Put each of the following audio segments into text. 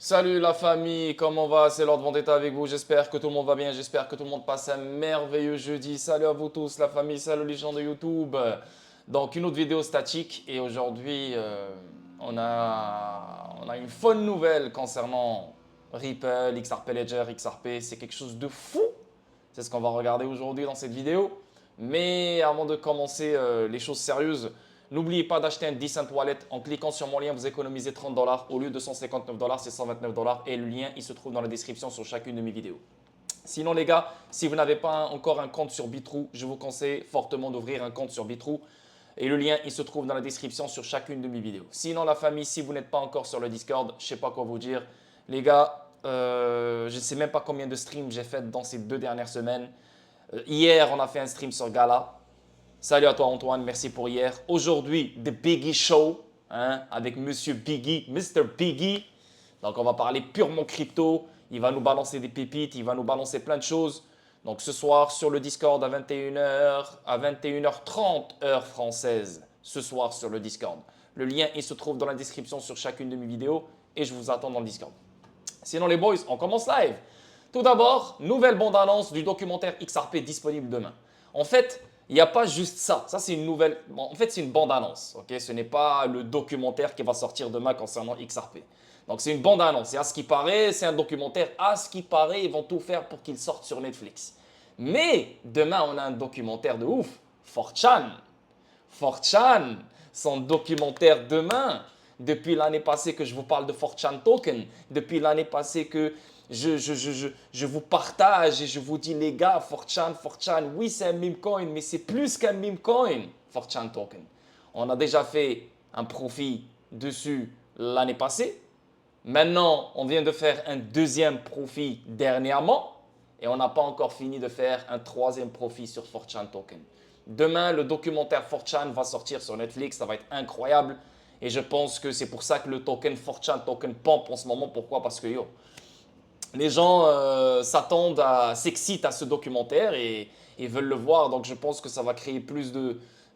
Salut la famille, comment va? C'est Lord Vendetta avec vous. J'espère que tout le monde va bien. J'espère que tout le monde passe un merveilleux jeudi. Salut à vous tous, la famille. Salut les gens de YouTube. Donc, une autre vidéo statique. Et aujourd'hui, on a une fun nouvelle concernant Ripple, XRP Ledger, XRP. C'est quelque chose de fou. C'est ce qu'on va regarder aujourd'hui dans cette vidéo. Mais avant de commencer les choses sérieuses, n'oubliez pas d'acheter un Decent Wallet. En cliquant sur mon lien, vous économisez 30 dollars. Au lieu de 159 dollars, c'est 129 dollars. Et le lien, il se trouve dans la description sur chacune de mes vidéos. Sinon, les gars, si vous n'avez pas encore un compte sur Bitrou, je vous conseille fortement d'ouvrir un compte sur Bitrou. Et le lien, il se trouve dans la description sur chacune de mes vidéos. Sinon, la famille, si vous n'êtes pas encore sur le Discord, je ne sais pas quoi vous dire. Les gars, je ne sais même pas combien de streams j'ai fait dans ces 2 dernières semaines. Hier, on a fait un stream sur Gala. Salut à toi Antoine, merci pour hier. Aujourd'hui, The Biggie Show, hein, avec Monsieur Biggie, Mr. Biggie. Donc on va parler purement crypto. Il va nous balancer des pépites, il va nous balancer plein de choses. Donc ce soir sur le Discord à 21h, à 21h30 heure française. Ce soir sur le Discord. Le lien, il se trouve dans la description sur chacune de mes vidéos et je vous attends dans le Discord. Sinon les boys, on commence live. Tout d'abord, nouvelle bande-annonce du documentaire XRP disponible demain. En fait, il n'y a pas juste ça. Ça, c'est une nouvelle. Bon, en fait, c'est une bande-annonce. Ok, ce n'est pas le documentaire qui va sortir demain concernant XRP. Donc, c'est une bande-annonce. Et à ce qui paraît, c'est un documentaire. À ce qui paraît, ils vont tout faire pour qu'il sorte sur Netflix. Mais demain, on a un documentaire de ouf. 4chan. 4chan, son documentaire demain. Depuis l'année passée que je vous parle de 4chan Token. Depuis l'année passée que je vous partage et je vous dis les gars, 4chan, oui c'est un meme coin, mais c'est plus qu'un meme coin, 4chan Token. On a déjà fait un profit dessus l'année passée. Maintenant, on vient de faire un deuxième profit dernièrement et on n'a pas encore fini de faire un troisième profit sur 4chan Token. Demain, le documentaire 4chan va sortir sur Netflix, ça va être incroyable. Et je pense que c'est pour ça que le token 4chan Token pompe en ce moment. Pourquoi? Parce que yo, les gens s'excitent à ce documentaire et veulent le voir. Donc je pense que ça va créer plus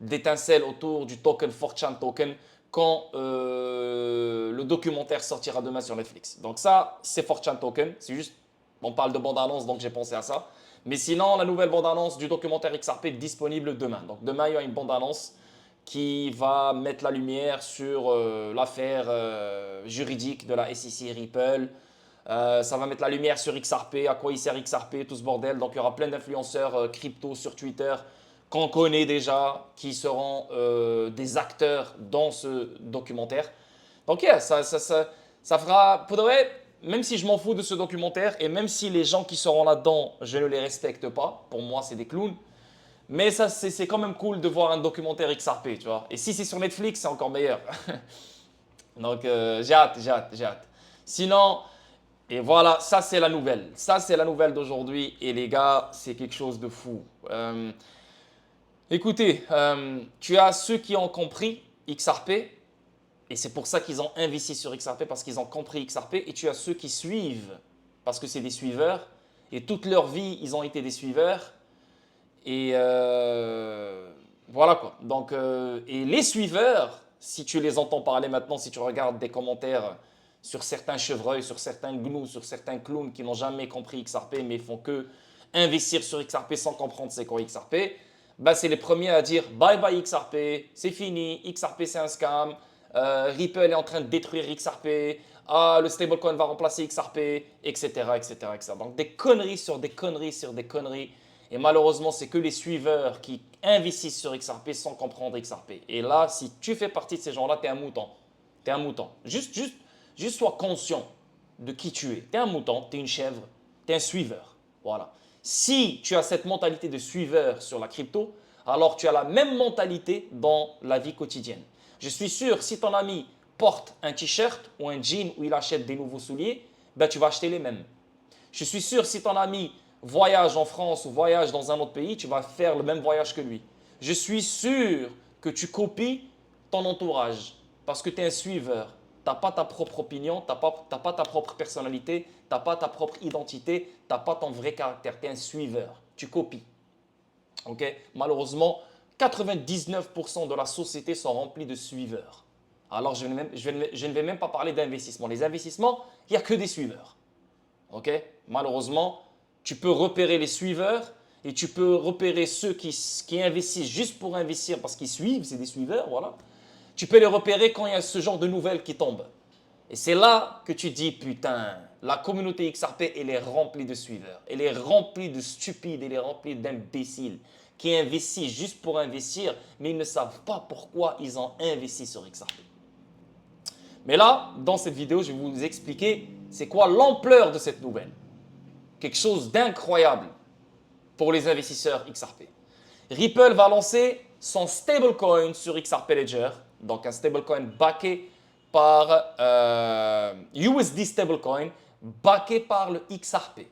d'étincelles autour du token 4chan Token quand le documentaire sortira demain sur Netflix. Donc ça, c'est 4chan Token. C'est juste, on parle de bande-annonce, donc j'ai pensé à ça. Mais sinon, la nouvelle bande-annonce du documentaire XRP est disponible demain. Donc demain, il y a une bande-annonce qui va mettre la lumière sur l'affaire juridique de la SEC Ripple. Ça va mettre la lumière sur XRP, à quoi il sert XRP, tout ce bordel. Donc il y aura plein d'influenceurs crypto sur Twitter qu'on connaît déjà, qui seront des acteurs dans ce documentaire. Donc yeah, ça fera, pour de vrai, même si je m'en fous de ce documentaire et même si les gens qui seront là-dedans, je ne les respecte pas, pour moi c'est des clowns, mais ça c'est quand même cool de voir un documentaire XRP, tu vois. Et si c'est sur Netflix, c'est encore meilleur. Donc j'ai hâte, j'ai hâte, j'ai hâte. Sinon, et voilà, ça c'est la nouvelle. Ça c'est la nouvelle d'aujourd'hui. Et les gars, c'est quelque chose de fou. Écoutez, tu as ceux qui ont compris XRP. Et c'est pour ça qu'ils ont investi sur XRP parce qu'ils ont compris XRP. Et tu as ceux qui suivent parce que c'est des suiveurs. Et toute leur vie, ils ont été des suiveurs. Et voilà quoi. Donc, et les suiveurs, si tu les entends parler maintenant, si tu regardes des commentaires sur certains chevreuils, sur certains gnous, sur certains clowns qui n'ont jamais compris XRP mais font que investir sur XRP sans comprendre c'est quoi XRP, bah c'est les premiers à dire bye bye XRP, c'est fini, XRP c'est un scam, Ripple est en train de détruire XRP, ah le stablecoin va remplacer XRP, etc., etc., etc. Donc des conneries sur des conneries sur des conneries. Et malheureusement, c'est que les suiveurs qui investissent sur XRP sans comprendre XRP. Et là, si tu fais partie de ces gens-là, tu es un mouton. Tu es un mouton. Juste sois conscient de qui tu es. Tu es un mouton, tu es une chèvre, tu es un suiveur. Voilà. Si tu as cette mentalité de suiveur sur la crypto, alors tu as la même mentalité dans la vie quotidienne. Je suis sûr, si ton ami porte un t-shirt ou un jean où il achète des nouveaux souliers, ben tu vas acheter les mêmes. Je suis sûr, si ton ami voyage en France ou voyage dans un autre pays, tu vas faire le même voyage que lui. Je suis sûr que tu copies ton entourage parce que tu es un suiveur. Tu n'as pas ta propre opinion, tu n'as pas ta propre personnalité, tu n'as pas ta propre identité, tu n'as pas ton vrai caractère. Tu es un suiveur. Tu copies. Okay? Malheureusement, 99% de la société sont remplis de suiveurs. Alors, je ne vais même pas parler d'investissement. Les investissements, il n'y a que des suiveurs. Ok? Malheureusement, tu peux repérer les suiveurs et tu peux repérer ceux qui investissent juste pour investir parce qu'ils suivent, c'est des suiveurs, voilà. Tu peux les repérer quand il y a ce genre de nouvelles qui tombent. Et c'est là que tu dis, putain, la communauté XRP, elle est remplie de suiveurs. Elle est remplie de stupides, elle est remplie d'imbéciles qui investissent juste pour investir, mais ils ne savent pas pourquoi ils ont investi sur XRP. Mais là, dans cette vidéo, je vais vous expliquer c'est quoi l'ampleur de cette nouvelle. Quelque chose d'incroyable pour les investisseurs XRP. Ripple va lancer son stablecoin sur XRP Ledger, donc un stablecoin backé par USD stablecoin, backé par le XRP.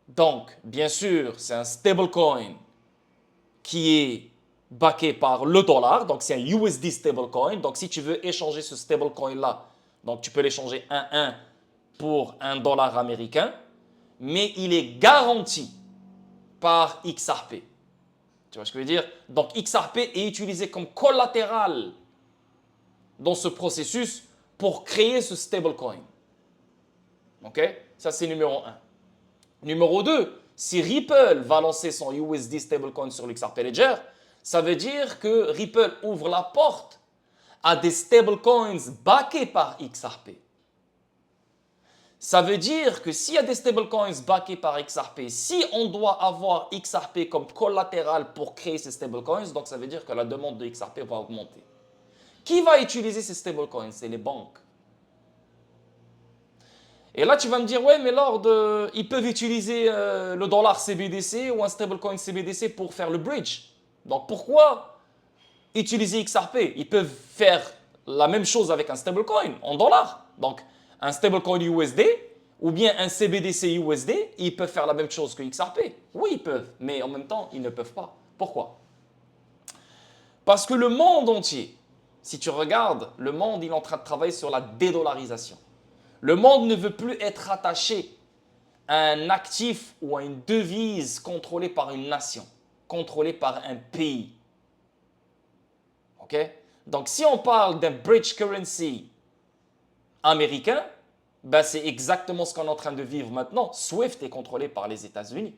Donc, bien sûr, c'est un stablecoin qui est backé par le dollar, donc c'est un USD stablecoin. Donc, si tu veux échanger ce stablecoin-là, donc tu peux l'échanger 1-1 pour $1 américain, mais il est garanti par XRP. Tu vois ce que je veux dire? Donc, XRP est utilisé comme collatéral dans ce processus pour créer ce stablecoin. OK? Ça, c'est numéro 1. Numéro 2, si Ripple va lancer son USD stablecoin sur l'XRP Ledger, ça veut dire que Ripple ouvre la porte à des stablecoins backés par XRP. Ça veut dire que s'il y a des stablecoins backés par XRP, si on doit avoir XRP comme collatéral pour créer ces stablecoins, donc ça veut dire que la demande de XRP va augmenter. Qui va utiliser ces stablecoins? C'est les banques. Et là, tu vas me dire, ouais, mais Lord, ils peuvent utiliser le dollar CBDC ou un stablecoin CBDC pour faire le bridge. Donc pourquoi utiliser XRP? Ils peuvent faire la même chose avec un stablecoin en dollars. Donc un stablecoin USD ou bien un CBDC USD, ils peuvent faire la même chose que XRP. Oui, ils peuvent, mais en même temps, ils ne peuvent pas. Pourquoi? Parce que le monde entier, si tu regardes, le monde il est en train de travailler sur la dédollarisation. Le monde ne veut plus être attaché à un actif ou à une devise contrôlée par une nation, contrôlée par un pays. OK? Donc, si on parle d'un bridge currency américain, ben c'est exactement ce qu'on est en train de vivre maintenant. SWIFT est contrôlé par les États-Unis.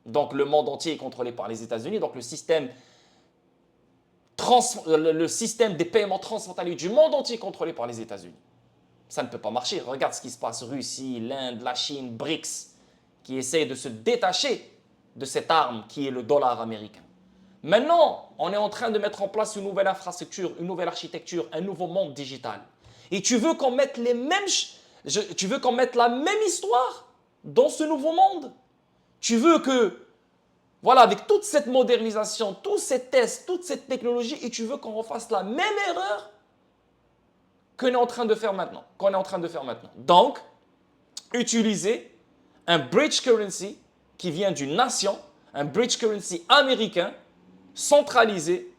Donc, le monde entier est contrôlé par les États-Unis. Donc, le système des paiements transfrontaliers du monde entier est contrôlé par les États-Unis. Ça ne peut pas marcher. Regarde ce qui se passe, Russie, l'Inde, la Chine, BRICS, qui essayent de se détacher de cette arme qui est le dollar américain. Maintenant, on est en train de mettre en place une nouvelle infrastructure, une nouvelle architecture, un nouveau monde digital. Et tu veux qu'on mette tu veux qu'on mette la même histoire dans ce nouveau monde? Tu veux que, voilà, avec toute cette modernisation, tous ces tests, toute cette technologie, et tu veux qu'on refasse la même erreur qu'on est en train de faire maintenant. Donc, utiliser un bridge currency qui vient d'une nation, un bridge currency américain, centralisé.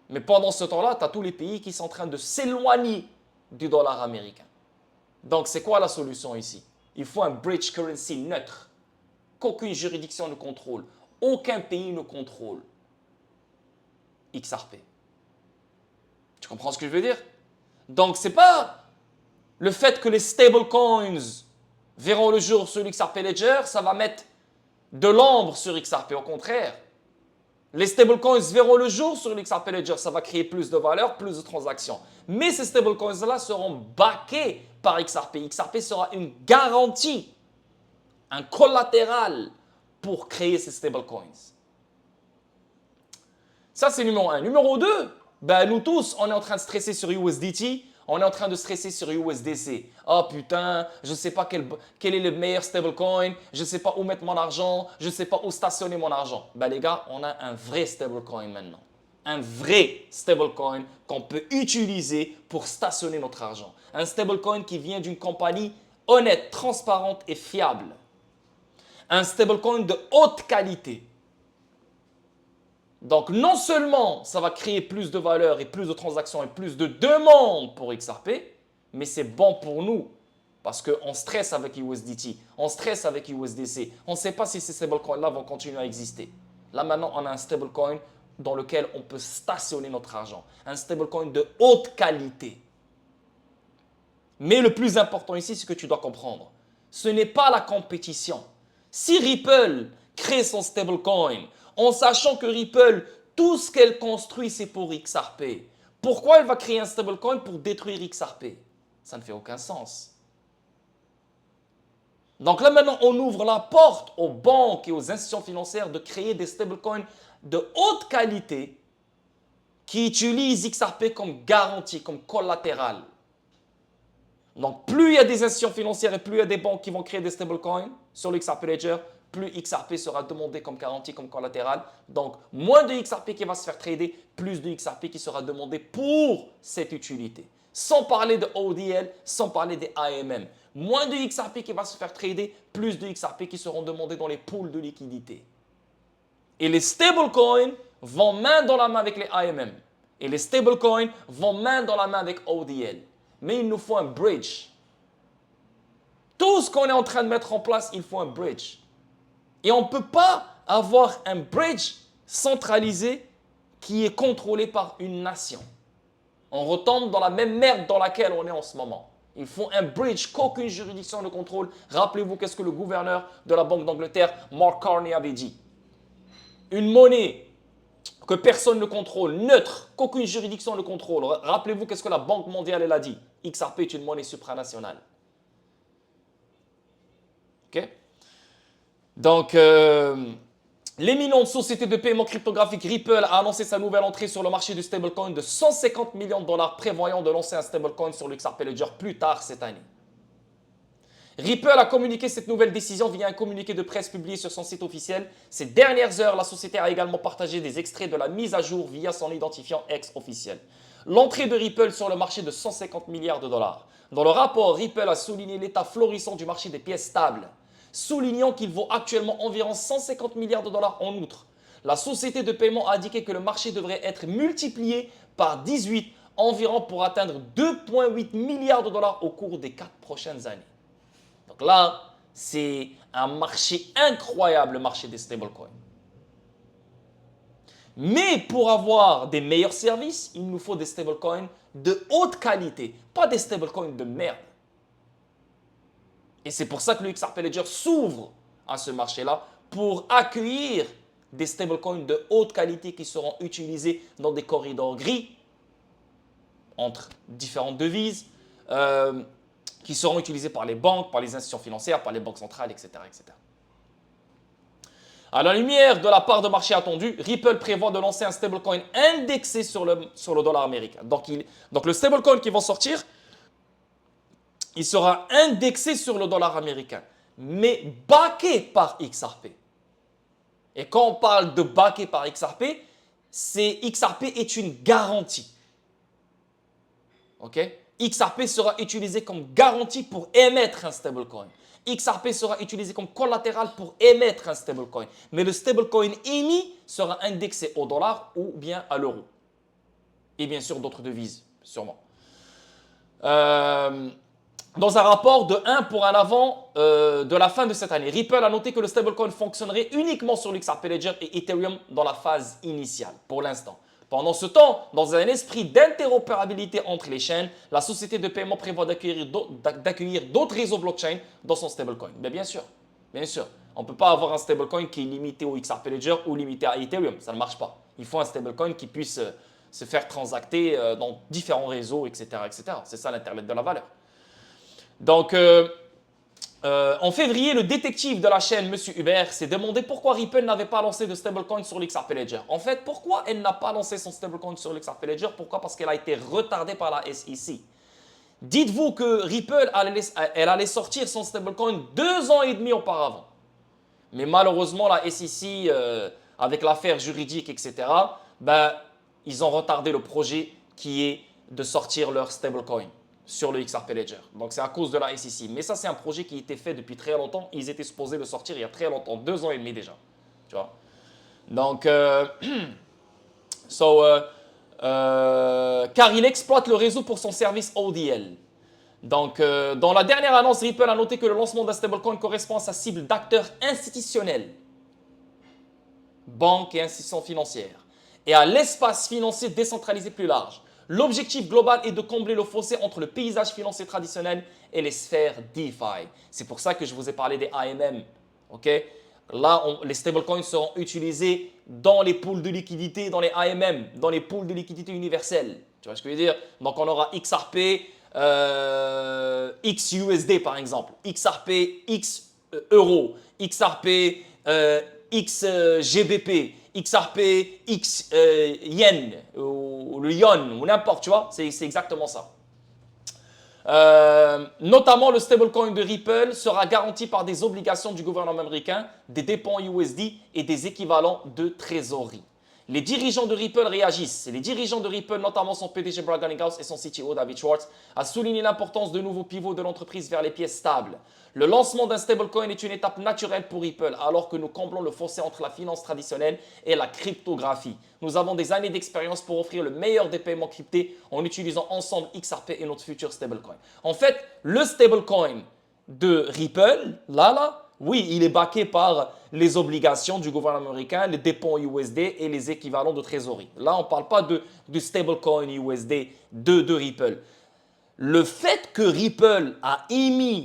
Mais pendant ce temps-là, tu as tous les pays qui sont en train de s'éloigner du dollar américain. Donc, c'est quoi la solution ici? Il faut un bridge currency neutre, qu'aucune juridiction ne contrôle, aucun pays ne contrôle. XRP. Tu comprends ce que je veux dire? Donc, ce n'est pas le fait que les stablecoins verront le jour sur l'XRP Ledger, ça va mettre de l'ombre sur XRP. Au contraire, les stablecoins verront le jour sur l'XRP Ledger, ça va créer plus de valeur, plus de transactions. Mais ces stablecoins-là seront backés par XRP. XRP sera une garantie, un collatéral pour créer ces stablecoins. Ça, c'est numéro 1. Numéro 2, ben, nous tous, on est en train de stresser sur USDT, on est en train de stresser sur USDC. Oh putain, je ne sais pas quel est le meilleur stablecoin, je ne sais pas où mettre mon argent, je ne sais pas où stationner mon argent. Ben les gars, on a un vrai stablecoin maintenant. Un vrai stablecoin qu'on peut utiliser pour stationner notre argent. Un stablecoin qui vient d'une compagnie honnête, transparente et fiable. Un stablecoin de haute qualité. Donc, non seulement ça va créer plus de valeur et plus de transactions et plus de demandes pour XRP, mais c'est bon pour nous parce qu'on stresse avec USDT, on stresse avec USDC. On ne sait pas si ces stablecoins-là vont continuer à exister. Là, maintenant, on a un stablecoin dans lequel on peut stationner notre argent. Un stablecoin de haute qualité. Mais le plus important ici, c'est que tu dois comprendre. Ce n'est pas la compétition. Si Ripple crée son stablecoin en sachant que Ripple, tout ce qu'elle construit, c'est pour XRP, pourquoi elle va créer un stablecoin pour détruire XRP? Ça ne fait aucun sens. Donc là maintenant, on ouvre la porte aux banques et aux institutions financières de créer des stablecoins de haute qualité qui utilisent XRP comme garantie, comme collatéral. Donc plus il y a des institutions financières et plus il y a des banques qui vont créer des stablecoins sur le XRP Ledger, plus XRP sera demandé comme garantie, comme collatéral. Donc moins de XRP qui va se faire trader, plus de XRP qui sera demandé pour cette utilité. Sans parler de ODL, sans parler des AMM. Moins de XRP qui va se faire trader, plus de XRP qui seront demandés dans les pools de liquidité. Et les stablecoins vont main dans la main avec les AMM. Et les stablecoins vont main dans la main avec ODL. Mais il nous faut un bridge. Tout ce qu'on est en train de mettre en place, il faut un bridge. Et on ne peut pas avoir un bridge centralisé qui est contrôlé par une nation. On retombe dans la même merde dans laquelle on est en ce moment. Il faut un bridge qu'aucune juridiction ne contrôle. Rappelez-vous qu'est-ce que le gouverneur de la Banque d'Angleterre, Mark Carney, avait dit. Une monnaie que personne ne contrôle, neutre, qu'aucune juridiction ne contrôle. Rappelez-vous qu'est-ce que la Banque mondiale elle a dit. XRP est une monnaie supranationale. Ok? Donc, l'éminente société de paiement cryptographique Ripple a annoncé sa nouvelle entrée sur le marché du stablecoin de 150 millions de dollars, prévoyant de lancer un stablecoin sur le XRP Ledger plus tard cette année. Ripple a communiqué cette nouvelle décision via un communiqué de presse publié sur son site officiel. Ces dernières heures, la société a également partagé des extraits de la mise à jour via son identifiant X officiel. L'entrée de Ripple sur le marché de 150 milliards de dollars. Dans le rapport, Ripple a souligné l'état florissant du marché des pièces stables, soulignant qu'il vaut actuellement environ 150 milliards de dollars en outre. La société de paiement a indiqué que le marché devrait être multiplié par 18 environ pour atteindre 2,8 milliards de dollars au cours des 4 prochaines années. Donc là, c'est un marché incroyable, le marché des stablecoins. Mais pour avoir des meilleurs services, il nous faut des stablecoins de haute qualité, pas des stablecoins de merde. Et c'est pour ça que le XRP Ledger s'ouvre à ce marché-là pour accueillir des stablecoins de haute qualité qui seront utilisés dans des corridors gris entre différentes devises, qui seront utilisés par les banques, par les institutions financières, par les banques centrales, etc., etc. À la lumière de la part de marché attendue, Ripple prévoit de lancer un stablecoin indexé sur le dollar américain. Donc le stablecoin qui va sortir, il sera indexé sur le dollar américain, mais backé par XRP. Et quand on parle de backé par XRP, XRP est une garantie. Ok? XRP sera utilisé comme garantie pour émettre un stablecoin. XRP sera utilisé comme collatéral pour émettre un stablecoin. Mais le stablecoin émis sera indexé au dollar ou bien à l'euro. Et bien sûr d'autres devises, sûrement. Dans un rapport de 1 pour un avant de la fin de cette année, Ripple a noté que le stablecoin fonctionnerait uniquement sur l'XRP Ledger et Ethereum dans la phase initiale, pour l'instant. Pendant ce temps, dans un esprit d'interopérabilité entre les chaînes, la société de paiement prévoit d'accueillir d'autres réseaux blockchain dans son stablecoin. Mais bien sûr, on ne peut pas avoir un stablecoin qui est limité au XRP Ledger ou limité à Ethereum, ça ne marche pas. Il faut un stablecoin qui puisse se faire transacter dans différents réseaux, etc. etc. C'est ça l'Internet de la valeur. Donc, en février, le détective de la chaîne, M. Hubert, s'est demandé pourquoi Ripple n'avait pas lancé de stablecoin sur l'XRP Ledger. En fait, pourquoi elle n'a pas lancé son stablecoin sur l'XRP Ledger? Pourquoi? Parce qu'elle a été retardée par la SEC. Dites-vous que Ripple elle allait sortir son stablecoin 2 ans et demi auparavant. Mais malheureusement, la SEC, avec l'affaire juridique, etc., ils ont retardé le projet qui est de sortir leur stablecoin sur le XRP Ledger. Donc, c'est à cause de la SEC. Mais ça, c'est un projet qui était fait depuis très longtemps. Ils étaient supposés le sortir il y a très longtemps, 2 ans et demi déjà. Tu vois? Donc, car il exploite le réseau pour son service ODL. Donc, dans la dernière annonce, Ripple a noté que le lancement d'un stablecoin correspond à sa cible d'acteurs institutionnels, banques et institutions financières, et à l'espace financier décentralisé plus large. L'objectif global est de combler le fossé entre le paysage financier traditionnel et les sphères DeFi. C'est pour ça que je vous ai parlé des AMM. Ok? Là, les stablecoins seront utilisés dans les pools de liquidité, dans les AMM, dans les pools de liquidité universels. Tu vois ce que je veux dire? Donc, on aura XRP, XUSD par exemple, XRP, X euros, XRP, XGBP, XRP, X yen, ou le yuan, ou n'importe, tu vois, c'est exactement ça. Notamment, le stablecoin de Ripple sera garanti par des obligations du gouvernement américain, des dépôts USD et des équivalents de trésorerie. Les dirigeants de Ripple réagissent. Les dirigeants de Ripple, notamment son PDG Brad Garlinghouse et son CTO David Schwartz, a souligné l'importance de nouveaux pivots de l'entreprise vers les pièces stables. Le lancement d'un stablecoin est une étape naturelle pour Ripple, alors que nous comblons le fossé entre la finance traditionnelle et la cryptographie. Nous avons des années d'expérience pour offrir le meilleur des paiements cryptés en utilisant ensemble XRP et notre futur stablecoin. En fait, le stablecoin de Ripple, oui, il est backé par les obligations du gouvernement américain, les dépôts USD et les équivalents de trésorerie. Là, on ne parle pas du stablecoin USD de Ripple. Le fait que Ripple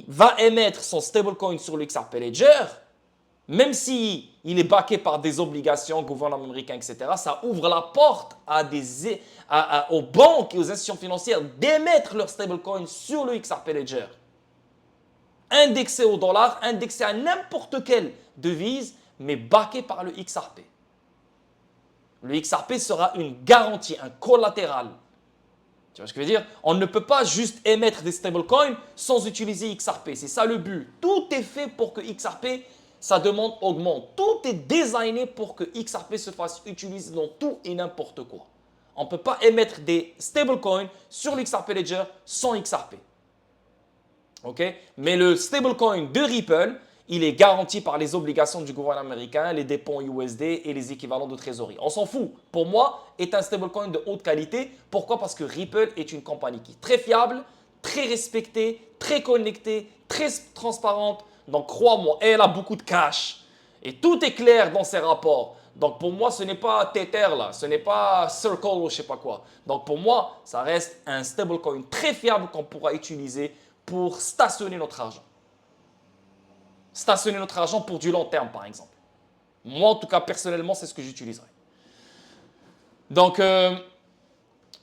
va émettre son stablecoin sur le XRP Ledger, même si il est backé par des obligations, gouvernement américain, etc., ça ouvre la porte aux banques et aux institutions financières d'émettre leur stablecoin sur le XRP Ledger. Indexé au dollar, indexé à n'importe quelle devise, mais backé par le XRP. Le XRP sera une garantie, un collatéral. Tu vois ce que je veux dire? On ne peut pas juste émettre des stablecoins sans utiliser XRP. C'est ça le but. Tout est fait pour que XRP, sa demande augmente. Tout est designé pour que XRP se fasse utiliser dans tout et n'importe quoi. On ne peut pas émettre des stablecoins sur le XRP Ledger sans XRP. Okay? Mais le stablecoin de Ripple, il est garanti par les obligations du gouvernement américain, les dépôts USD et les équivalents de trésorerie. On s'en fout. Pour moi, est un stablecoin de haute qualité. Pourquoi? Parce que Ripple est une compagnie qui est très fiable, très respectée, très connectée, très transparente. Donc, crois-moi, elle a beaucoup de cash. Et tout est clair dans ses rapports. Donc, pour moi, ce n'est pas Tether, là. Ce n'est pas Circle ou je ne sais pas quoi. Donc, pour moi, ça reste un stablecoin très fiable qu'on pourra utiliser pour stationner notre argent. Stationner notre argent pour du long terme, par exemple. Moi, en tout cas, personnellement, c'est ce que j'utiliserai. Donc, on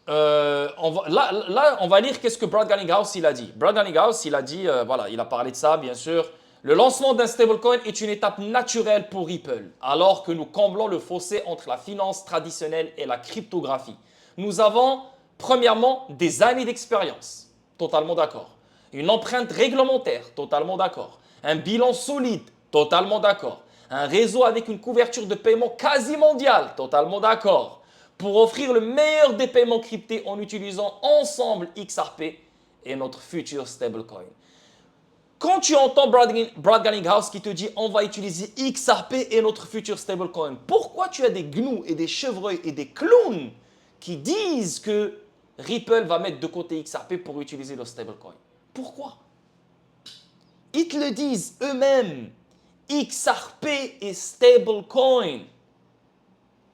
va lire qu'est-ce que Brad Garlinghouse il a dit. Brad Garlinghouse, il a dit, voilà, il a parlé de ça, bien sûr. Le lancement d'un stablecoin est une étape naturelle pour Ripple, alors que nous comblons le fossé entre la finance traditionnelle et la cryptographie. Nous avons, premièrement, des années d'expérience. Totalement d'accord. Une empreinte réglementaire, totalement d'accord. Un bilan solide, totalement d'accord. Un réseau avec une couverture de paiement quasi mondiale, totalement d'accord. Pour offrir le meilleur des paiements cryptés en utilisant ensemble XRP et notre futur stablecoin. Quand tu entends Brad Garlinghouse qui te dit on va utiliser XRP et notre futur stablecoin, pourquoi tu as des gnous et des chevreuils et des clowns qui disent que Ripple va mettre de côté XRP pour utiliser le stablecoin? Pourquoi? Ils te le disent eux-mêmes. XRP et stablecoin.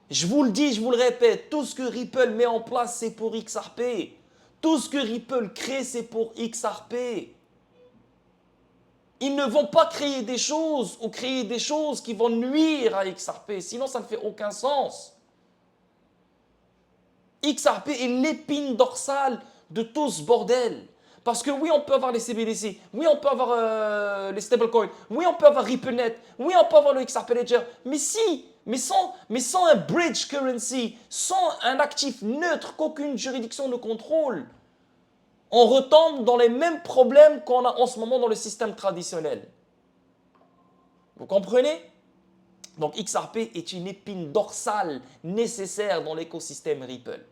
Je vous le dis, je vous le répète, tout ce que Ripple met en place, c'est pour XRP. Tout ce que Ripple crée, c'est pour XRP. Ils ne vont pas créer des choses ou créer des choses qui vont nuire à XRP. Sinon, ça ne fait aucun sens. XRP est l'épine dorsale de tout ce bordel. Parce que oui, on peut avoir les CBDC, oui, on peut avoir les stablecoins, oui, on peut avoir RippleNet, oui, on peut avoir le XRP Ledger, mais sans un bridge currency, sans un actif neutre qu'aucune juridiction ne contrôle, on retombe dans les mêmes problèmes qu'on a en ce moment dans le système traditionnel. Vous comprenez? Donc XRP est une épine dorsale nécessaire dans l'écosystème Ripple.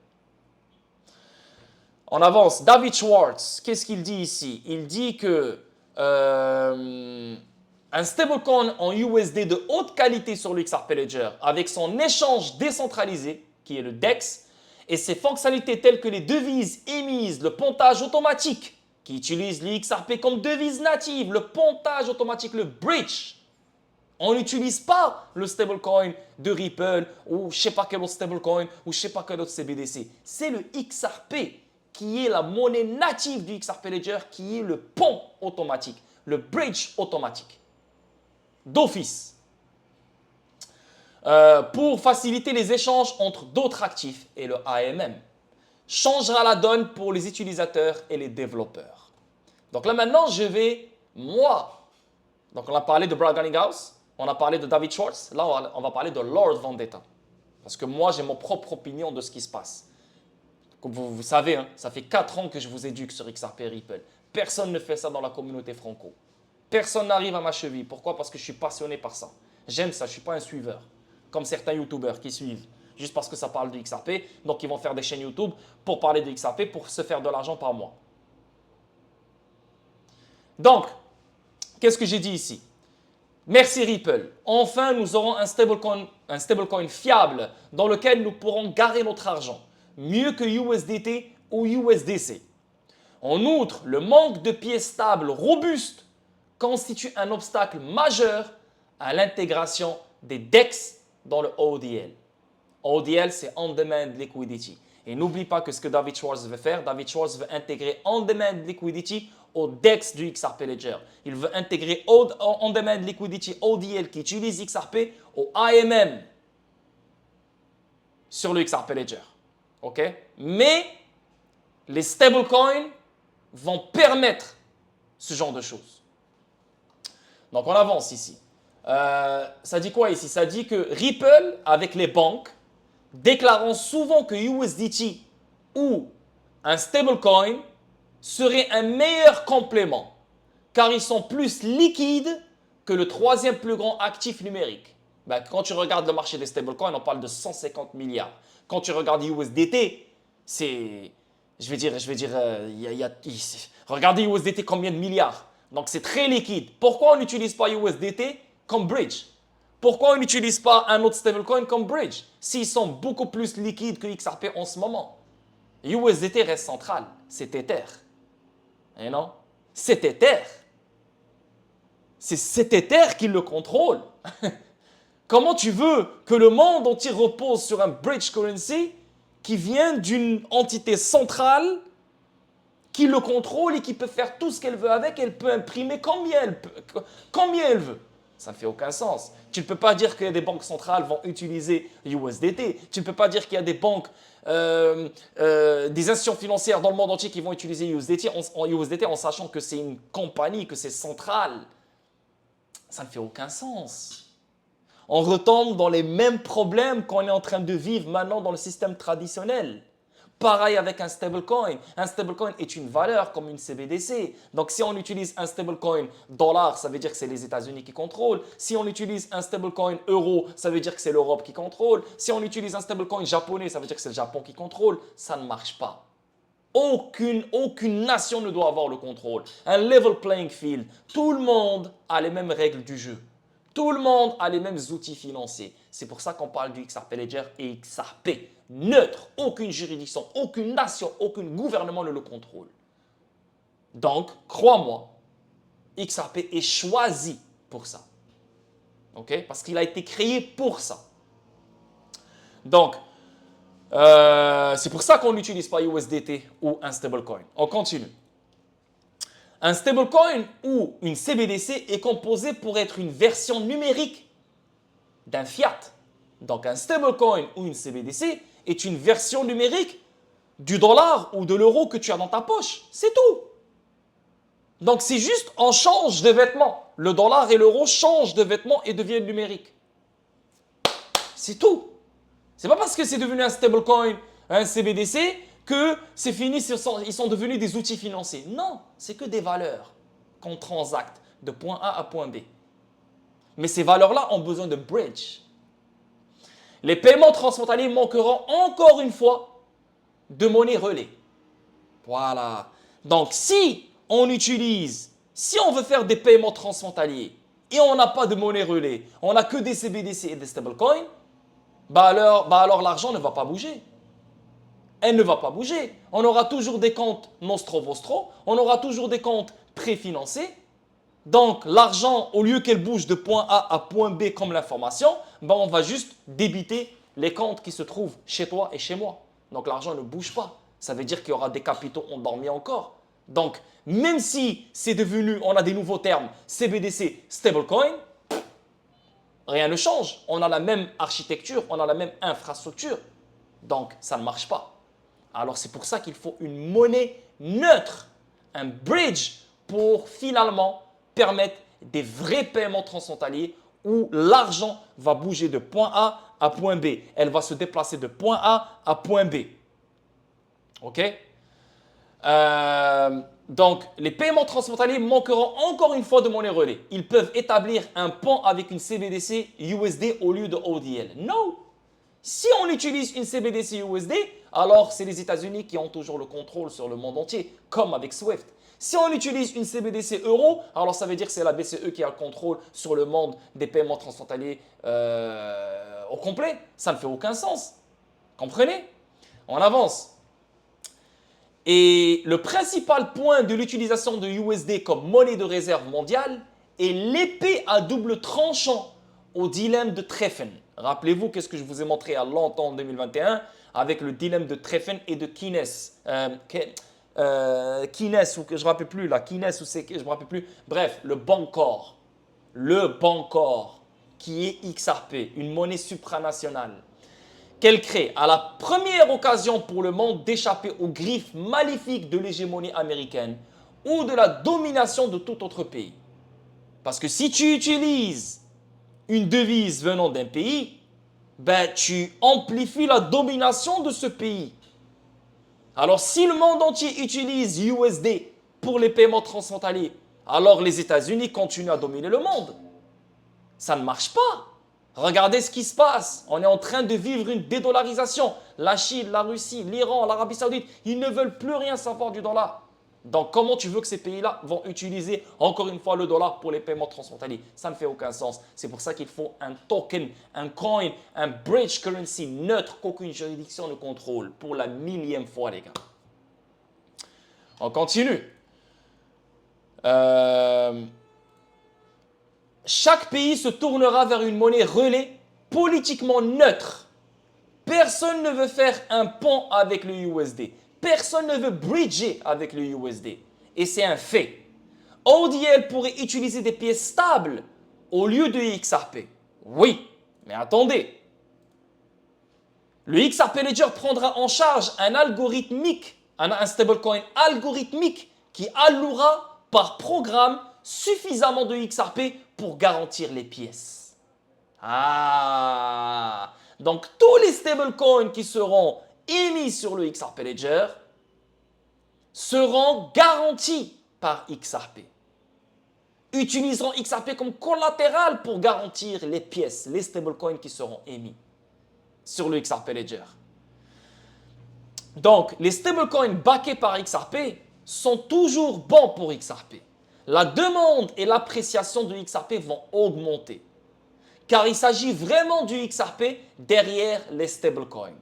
On avance. David Schwartz, qu'est-ce qu'il dit ici? Il dit que un stablecoin en USD de haute qualité sur le XRP Ledger avec son échange décentralisé, qui est le DEX, et ses fonctionnalités telles que les devises émises, le pontage automatique, qui utilise le XRP comme devise native, le pontage automatique, le bridge, On n'utilise pas le stablecoin de Ripple ou je ne sais pas quel autre stablecoin ou je ne sais pas quel autre CBDC. C'est le XRP qui est la monnaie native du XRP Ledger, qui est le pont automatique, le bridge automatique d'office. Pour faciliter les échanges entre d'autres actifs et le AMM. Changera la donne pour les utilisateurs et les développeurs. Donc là maintenant, donc on a parlé de Brad Garlinghouse, on a parlé de David Schwartz, là on va parler de Lord Vendetta. Parce que moi j'ai mon propre opinion de ce qui se passe. Comme vous savez, hein, ça fait 4 ans que je vous éduque sur XRP et Ripple. Personne ne fait ça dans la communauté franco. Personne n'arrive à ma cheville. Pourquoi? Parce que je suis passionné par ça. J'aime ça, je ne suis pas un suiveur. Comme certains youtubeurs qui suivent juste parce que ça parle de XRP. Donc ils vont faire des chaînes YouTube pour parler de XRP, pour se faire de l'argent par mois. Donc, qu'est-ce que j'ai dit ici? Merci Ripple. Enfin, nous aurons un stablecoin fiable dans lequel nous pourrons garer notre argent, mieux que USDT ou USDC. En outre, le manque de pièces stables robustes constitue un obstacle majeur à l'intégration des DEX dans le ODL. ODL, c'est On Demand Liquidity. Et n'oublie pas que ce que David Schwartz veut faire, David Schwartz veut intégrer On Demand Liquidity au DEX du XRP Ledger. Il veut intégrer On Demand Liquidity ODL qui utilise XRP au AMM sur le XRP Ledger. OK? Mais les stablecoins vont permettre ce genre de choses. Donc on avance ici. Ça dit quoi ici? Ça dit que Ripple, avec les banques, déclarant souvent que USDT ou un stablecoin serait un meilleur complément car ils sont plus liquides que le troisième plus grand actif numérique. Ben, quand tu regardes le marché des stablecoins, on parle de 150 milliards. Quand tu regardes USDT, c'est, regardez USDT combien de milliards. Donc c'est très liquide. Pourquoi on n'utilise pas USDT comme bridge? Pourquoi on n'utilise pas un autre stablecoin comme bridge s'ils sont beaucoup plus liquides que XRP en ce moment? USDT reste central, c'est Ether. Et non, c'est Ether. C'est Ether qui le contrôle. Comment tu veux que le monde entier repose sur un bridge currency qui vient d'une entité centrale qui le contrôle et qui peut faire tout ce qu'elle veut avec, elle peut imprimer combien elle veut. Ça ne fait aucun sens. Tu ne peux pas dire que des banques centrales vont utiliser USDT. Tu ne peux pas dire qu'il y a des banques, des institutions financières dans le monde entier qui vont utiliser USDT en sachant que c'est une compagnie, que c'est central. Ça ne fait aucun sens. On retombe dans les mêmes problèmes qu'on est en train de vivre maintenant dans le système traditionnel. Pareil avec un stablecoin. Un stablecoin est une valeur comme une CBDC. Donc si on utilise un stablecoin dollar, ça veut dire que c'est les États-Unis qui contrôlent. Si on utilise un stablecoin euro, ça veut dire que c'est l'Europe qui contrôle. Si on utilise un stablecoin japonais, ça veut dire que c'est le Japon qui contrôle. Ça ne marche pas. Aucune nation ne doit avoir le contrôle. Un level playing field. Tout le monde a les mêmes règles du jeu. Tout le monde a les mêmes outils financiers. C'est pour ça qu'on parle du XRP Ledger et XRP. Neutre, aucune juridiction, aucune nation, aucun gouvernement ne le contrôle. Donc, crois-moi, XRP est choisi pour ça. OK? Parce qu'il a été créé pour ça. Donc, c'est pour ça qu'on n'utilise pas USDT ou un stablecoin. On continue. Un stablecoin ou une CBDC est composé pour être une version numérique d'un fiat. Donc, un stablecoin ou une CBDC est une version numérique du dollar ou de l'euro que tu as dans ta poche. C'est tout. Donc, c'est juste on change de vêtements. Le dollar et l'euro changent de vêtements et deviennent numériques. C'est tout. C'est pas parce que c'est devenu un stablecoin, un CBDC, que c'est fini, ils sont devenus des outils financiers. Non, c'est que des valeurs qu'on transacte de point A à point B. Mais ces valeurs-là ont besoin de bridge. Les paiements transfrontaliers manqueront encore une fois de monnaie relais. Voilà. Donc, si on veut faire des paiements transfrontaliers et on n'a pas de monnaie relais, on n'a que des CBDC et des stablecoins, alors l'argent ne va pas bouger. Elle ne va pas bouger. On aura toujours des comptes nostro-vostro, on aura toujours des comptes préfinancés Donc, l'argent, au lieu qu'elle bouge de point A à point B comme l'information, ben, on va juste débiter les comptes qui se trouvent chez toi et chez moi. Donc, l'argent ne bouge pas. Ça veut dire qu'il y aura des capitaux endormis encore. Donc, même si c'est devenu, on a des nouveaux termes, CBDC, stablecoin, rien ne change. On a la même architecture, on a la même infrastructure. Donc, ça ne marche pas. Alors, c'est pour ça qu'il faut une monnaie neutre, un bridge pour finalement permettre des vrais paiements transfrontaliers où l'argent va bouger de point A à point B. Elle va se déplacer de point A à point B. OK? Donc, les paiements transfrontaliers manqueront encore une fois de monnaie relais. Ils peuvent établir un pont avec une CBDC USD au lieu de ODL. Non! Si on utilise une CBDC USD, alors c'est les États-Unis qui ont toujours le contrôle sur le monde entier, comme avec SWIFT. Si on utilise une CBDC euro, alors ça veut dire que c'est la BCE qui a le contrôle sur le monde des paiements transfrontaliers au complet. Ça ne fait aucun sens. Comprenez? On avance. Et le principal point de l'utilisation de USD comme monnaie de réserve mondiale est l'épée à double tranchant au dilemme de Treffen. Rappelez-vous qu'est-ce que je vous ai montré à longtemps en 2021 avec le dilemme de Treffen et de Keynes. Keynes, ou que je ne me rappelle plus, là, Keynes, ou c'est, je ne me rappelle plus. Bref, le Bancor. Le Bancor, qui est XRP, une monnaie supranationale qu'elle crée à la première occasion pour le monde d'échapper aux griffes maléfiques de l'hégémonie américaine ou de la domination de tout autre pays. Parce que si tu utilises une devise venant d'un pays, ben, tu amplifies la domination de ce pays. Alors si le monde entier utilise USD pour les paiements transfrontaliers, alors les États-Unis continuent à dominer le monde. Ça ne marche pas. Regardez ce qui se passe. On est en train de vivre une dédollarisation. La Chine, la Russie, l'Iran, l'Arabie Saoudite, ils ne veulent plus rien savoir du dollar. Donc, comment tu veux que ces pays-là vont utiliser encore une fois le dollar pour les paiements transfrontaliers? Ça ne fait aucun sens. C'est pour ça qu'il faut un token, un coin, un bridge currency neutre qu'aucune juridiction ne contrôle pour la millième fois, les gars. On continue. Chaque pays se tournera vers une monnaie relais politiquement neutre. Personne ne veut faire un pont avec le USD. Personne ne veut bridger avec le USD. Et c'est un fait. ODL pourrait utiliser des pièces stables au lieu de XRP. Oui, mais attendez. Le XRP Ledger prendra en charge un stablecoin algorithmique qui allouera par programme suffisamment de XRP pour garantir les pièces. Ah! Donc, tous les stablecoins qui seront émis sur le XRP Ledger seront garantis par XRP. Utiliseront XRP comme collatéral pour garantir les pièces, les stablecoins qui seront émis sur le XRP Ledger. Donc, les stablecoins backés par XRP sont toujours bons pour XRP. La demande et l'appréciation de XRP vont augmenter. Car il s'agit vraiment du XRP derrière les stablecoins.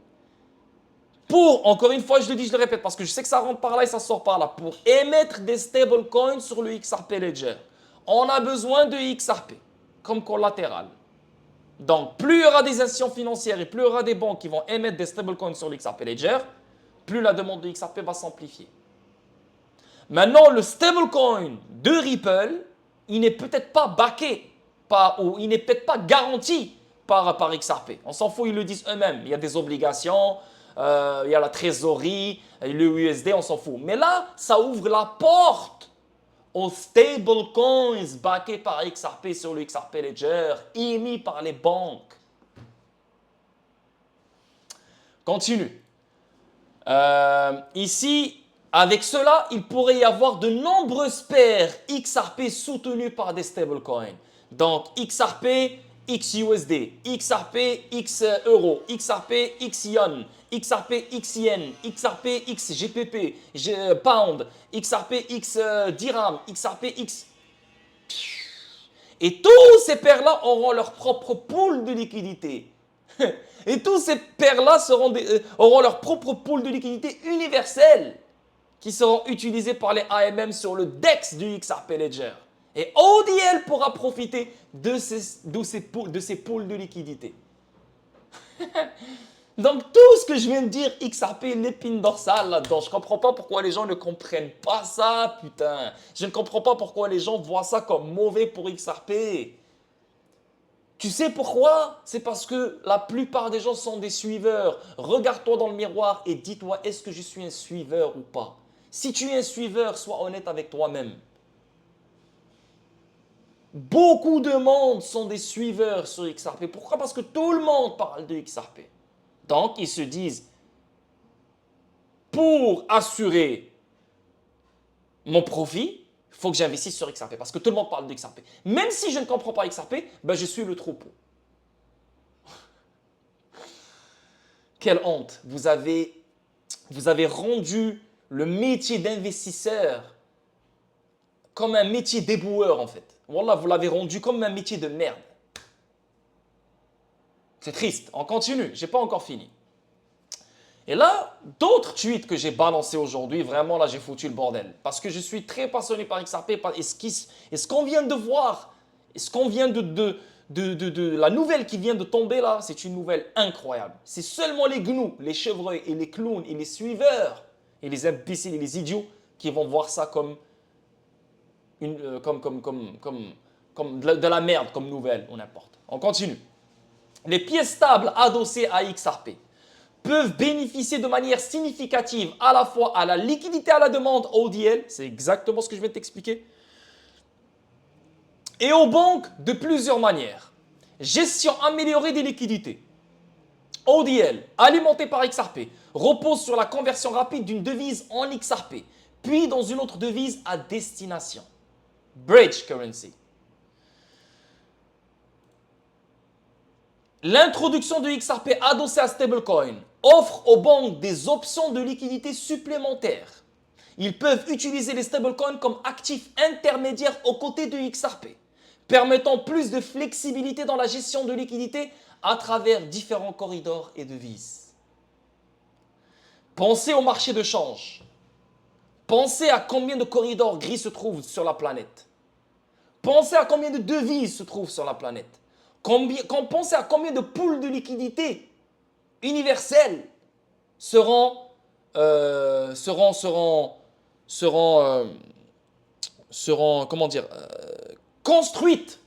Encore une fois, je le dis, je le répète, parce que je sais que ça rentre par là et ça sort par là. Pour émettre des stablecoins sur le XRP Ledger, on a besoin de XRP comme collatéral. Donc, plus il y aura des institutions financières et plus il y aura des banques qui vont émettre des stablecoins sur le XRP Ledger, plus la demande de XRP va s'amplifier. Maintenant, le stablecoin de Ripple, il n'est peut-être pas backé, ou il n'est peut-être pas garanti par XRP. On s'en fout, ils le disent eux-mêmes. Il y a des obligations, il y a la trésorerie, le USD, on s'en fout. Mais là, ça ouvre la porte aux stablecoins backés par XRP sur le XRP Ledger, émis par les banques. Continue. Ici, avec cela, il pourrait y avoir de nombreuses paires XRP soutenues par des stablecoins. Donc, XRP, XUSD, XRP, X euro, XRP, XYON, XRP, XYN, XRP, XGPP, Pound, XRP, X Dirham, XRP, X... Et tous ces paires-là auront leur propre pool de liquidité. Et tous ces paires-là auront leur propre pool de liquidité universelle qui seront utilisés par les AMM sur le DEX du XRP Ledger. Et ODL pourra profiter de ces pools de liquidité. Donc tout ce que je viens de dire, XRP, l'épine dorsale là-dedans, je ne comprends pas pourquoi les gens ne comprennent pas ça, putain. Je ne comprends pas pourquoi les gens voient ça comme mauvais pour XRP. Tu sais pourquoi? C'est parce que la plupart des gens sont des suiveurs. Regarde-toi dans le miroir et dis-toi, est-ce que je suis un suiveur ou pas? Si tu es un suiveur, sois honnête avec toi-même. Beaucoup de monde sont des suiveurs sur XRP. Pourquoi? Parce que tout le monde parle de XRP. Donc, ils se disent, pour assurer mon profit, il faut que j'investisse sur XRP parce que tout le monde parle de XRP. Même si je ne comprends pas XRP, ben je suis le troupeau. Quelle honte. Vous avez rendu le métier d'investisseur comme un métier d'éboueur en fait. Wallah, vous l'avez rendu comme un métier de merde. C'est triste. On continue. Je n'ai pas encore fini. Et là, d'autres tweets que j'ai balancés aujourd'hui, vraiment là, j'ai foutu le bordel. Parce que je suis très passionné par XRP. Et ce qu'on vient de voir, et ce qu'on vient la nouvelle qui vient de tomber là, c'est une nouvelle incroyable. C'est seulement les gnous, les chevreuils et les clowns et les suiveurs et les imbéciles et les idiots qui vont voir ça comme de la merde, comme nouvelle ou n'importe. On continue. Les pièces stables adossées à XRP peuvent bénéficier de manière significative à la fois à la liquidité à la demande ODL, c'est exactement ce que je vais t'expliquer, et aux banques de plusieurs manières. Gestion améliorée des liquidités. ODL, alimenté par XRP, repose sur la conversion rapide d'une devise en XRP, puis dans une autre devise à destination. Bridge currency. L'introduction de XRP adossé à stablecoin offre aux banques des options de liquidité supplémentaires. Ils peuvent utiliser les stablecoins comme actifs intermédiaires aux côtés de XRP, permettant plus de flexibilité dans la gestion de liquidité à travers différents corridors et devises. Pensez au marché de change. Pensez à combien de corridors gris se trouvent sur la planète. Pensez à combien de devises se trouvent sur la planète. Pensez à combien de pools de liquidité universels seront construites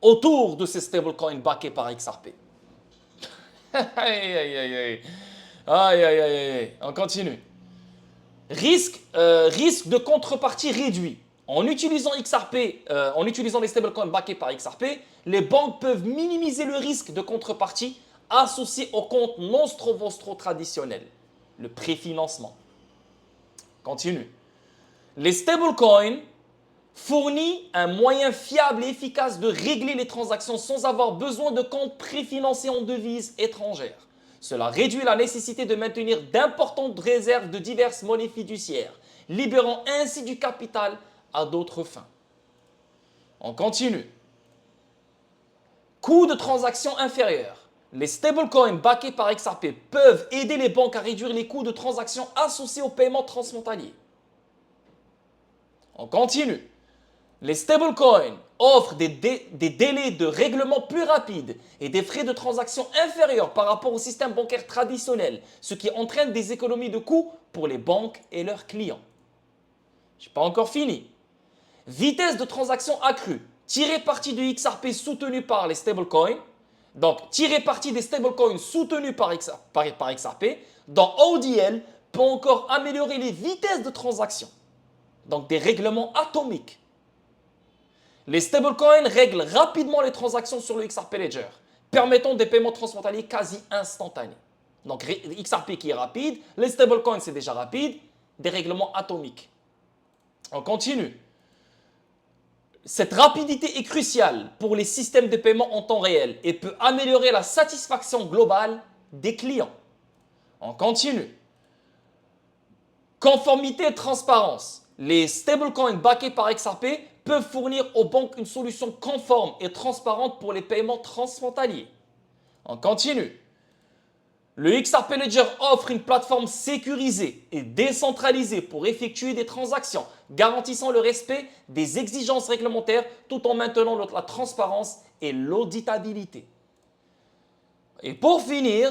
autour de ces stablecoins backés par XRP. Aïe, aïe, aïe, aïe. Aïe, aïe, aïe, aïe. On continue. Risque de contrepartie réduit. En utilisant XRP, en utilisant les stablecoins backés par XRP, les banques peuvent minimiser le risque de contrepartie associé au compte non Strovostro traditionnel, le préfinancement. Continue. Les stablecoins fournissent un moyen fiable et efficace de régler les transactions sans avoir besoin de comptes préfinancés en devises étrangères. Cela réduit la nécessité de maintenir d'importantes réserves de diverses monnaies fiduciaires, libérant ainsi du capital à d'autres fins. On continue. Coût de transaction inférieur. Les stablecoins backés par XRP peuvent aider les banques à réduire les coûts de transaction associés aux paiements transfrontaliers. On continue. Les stablecoins offrent des délais de règlement plus rapides et des frais de transaction inférieurs par rapport au système bancaire traditionnel, ce qui entraîne des économies de coûts pour les banques et leurs clients. Je n'ai pas encore fini. Vitesse de transaction accrue. Tirer parti du XRP soutenu par les stablecoins. Donc, tirer parti des stablecoins soutenus par XRP dans ODL peut encore améliorer les vitesses de transaction. Donc, des règlements atomiques. Les stablecoins règlent rapidement les transactions sur le XRP Ledger, permettant des paiements transfrontaliers quasi instantanés. Donc, XRP qui est rapide, les stablecoins c'est déjà rapide, des règlements atomiques. On continue. Cette rapidité est cruciale pour les systèmes de paiement en temps réel et peut améliorer la satisfaction globale des clients. On continue. Conformité et transparence. Les stablecoins backés par XRP peuvent fournir aux banques une solution conforme et transparente pour les paiements transfrontaliers. On continue. Le XRP Ledger offre une plateforme sécurisée et décentralisée pour effectuer des transactions garantissant le respect des exigences réglementaires tout en maintenant la transparence et l'auditabilité. Et pour finir,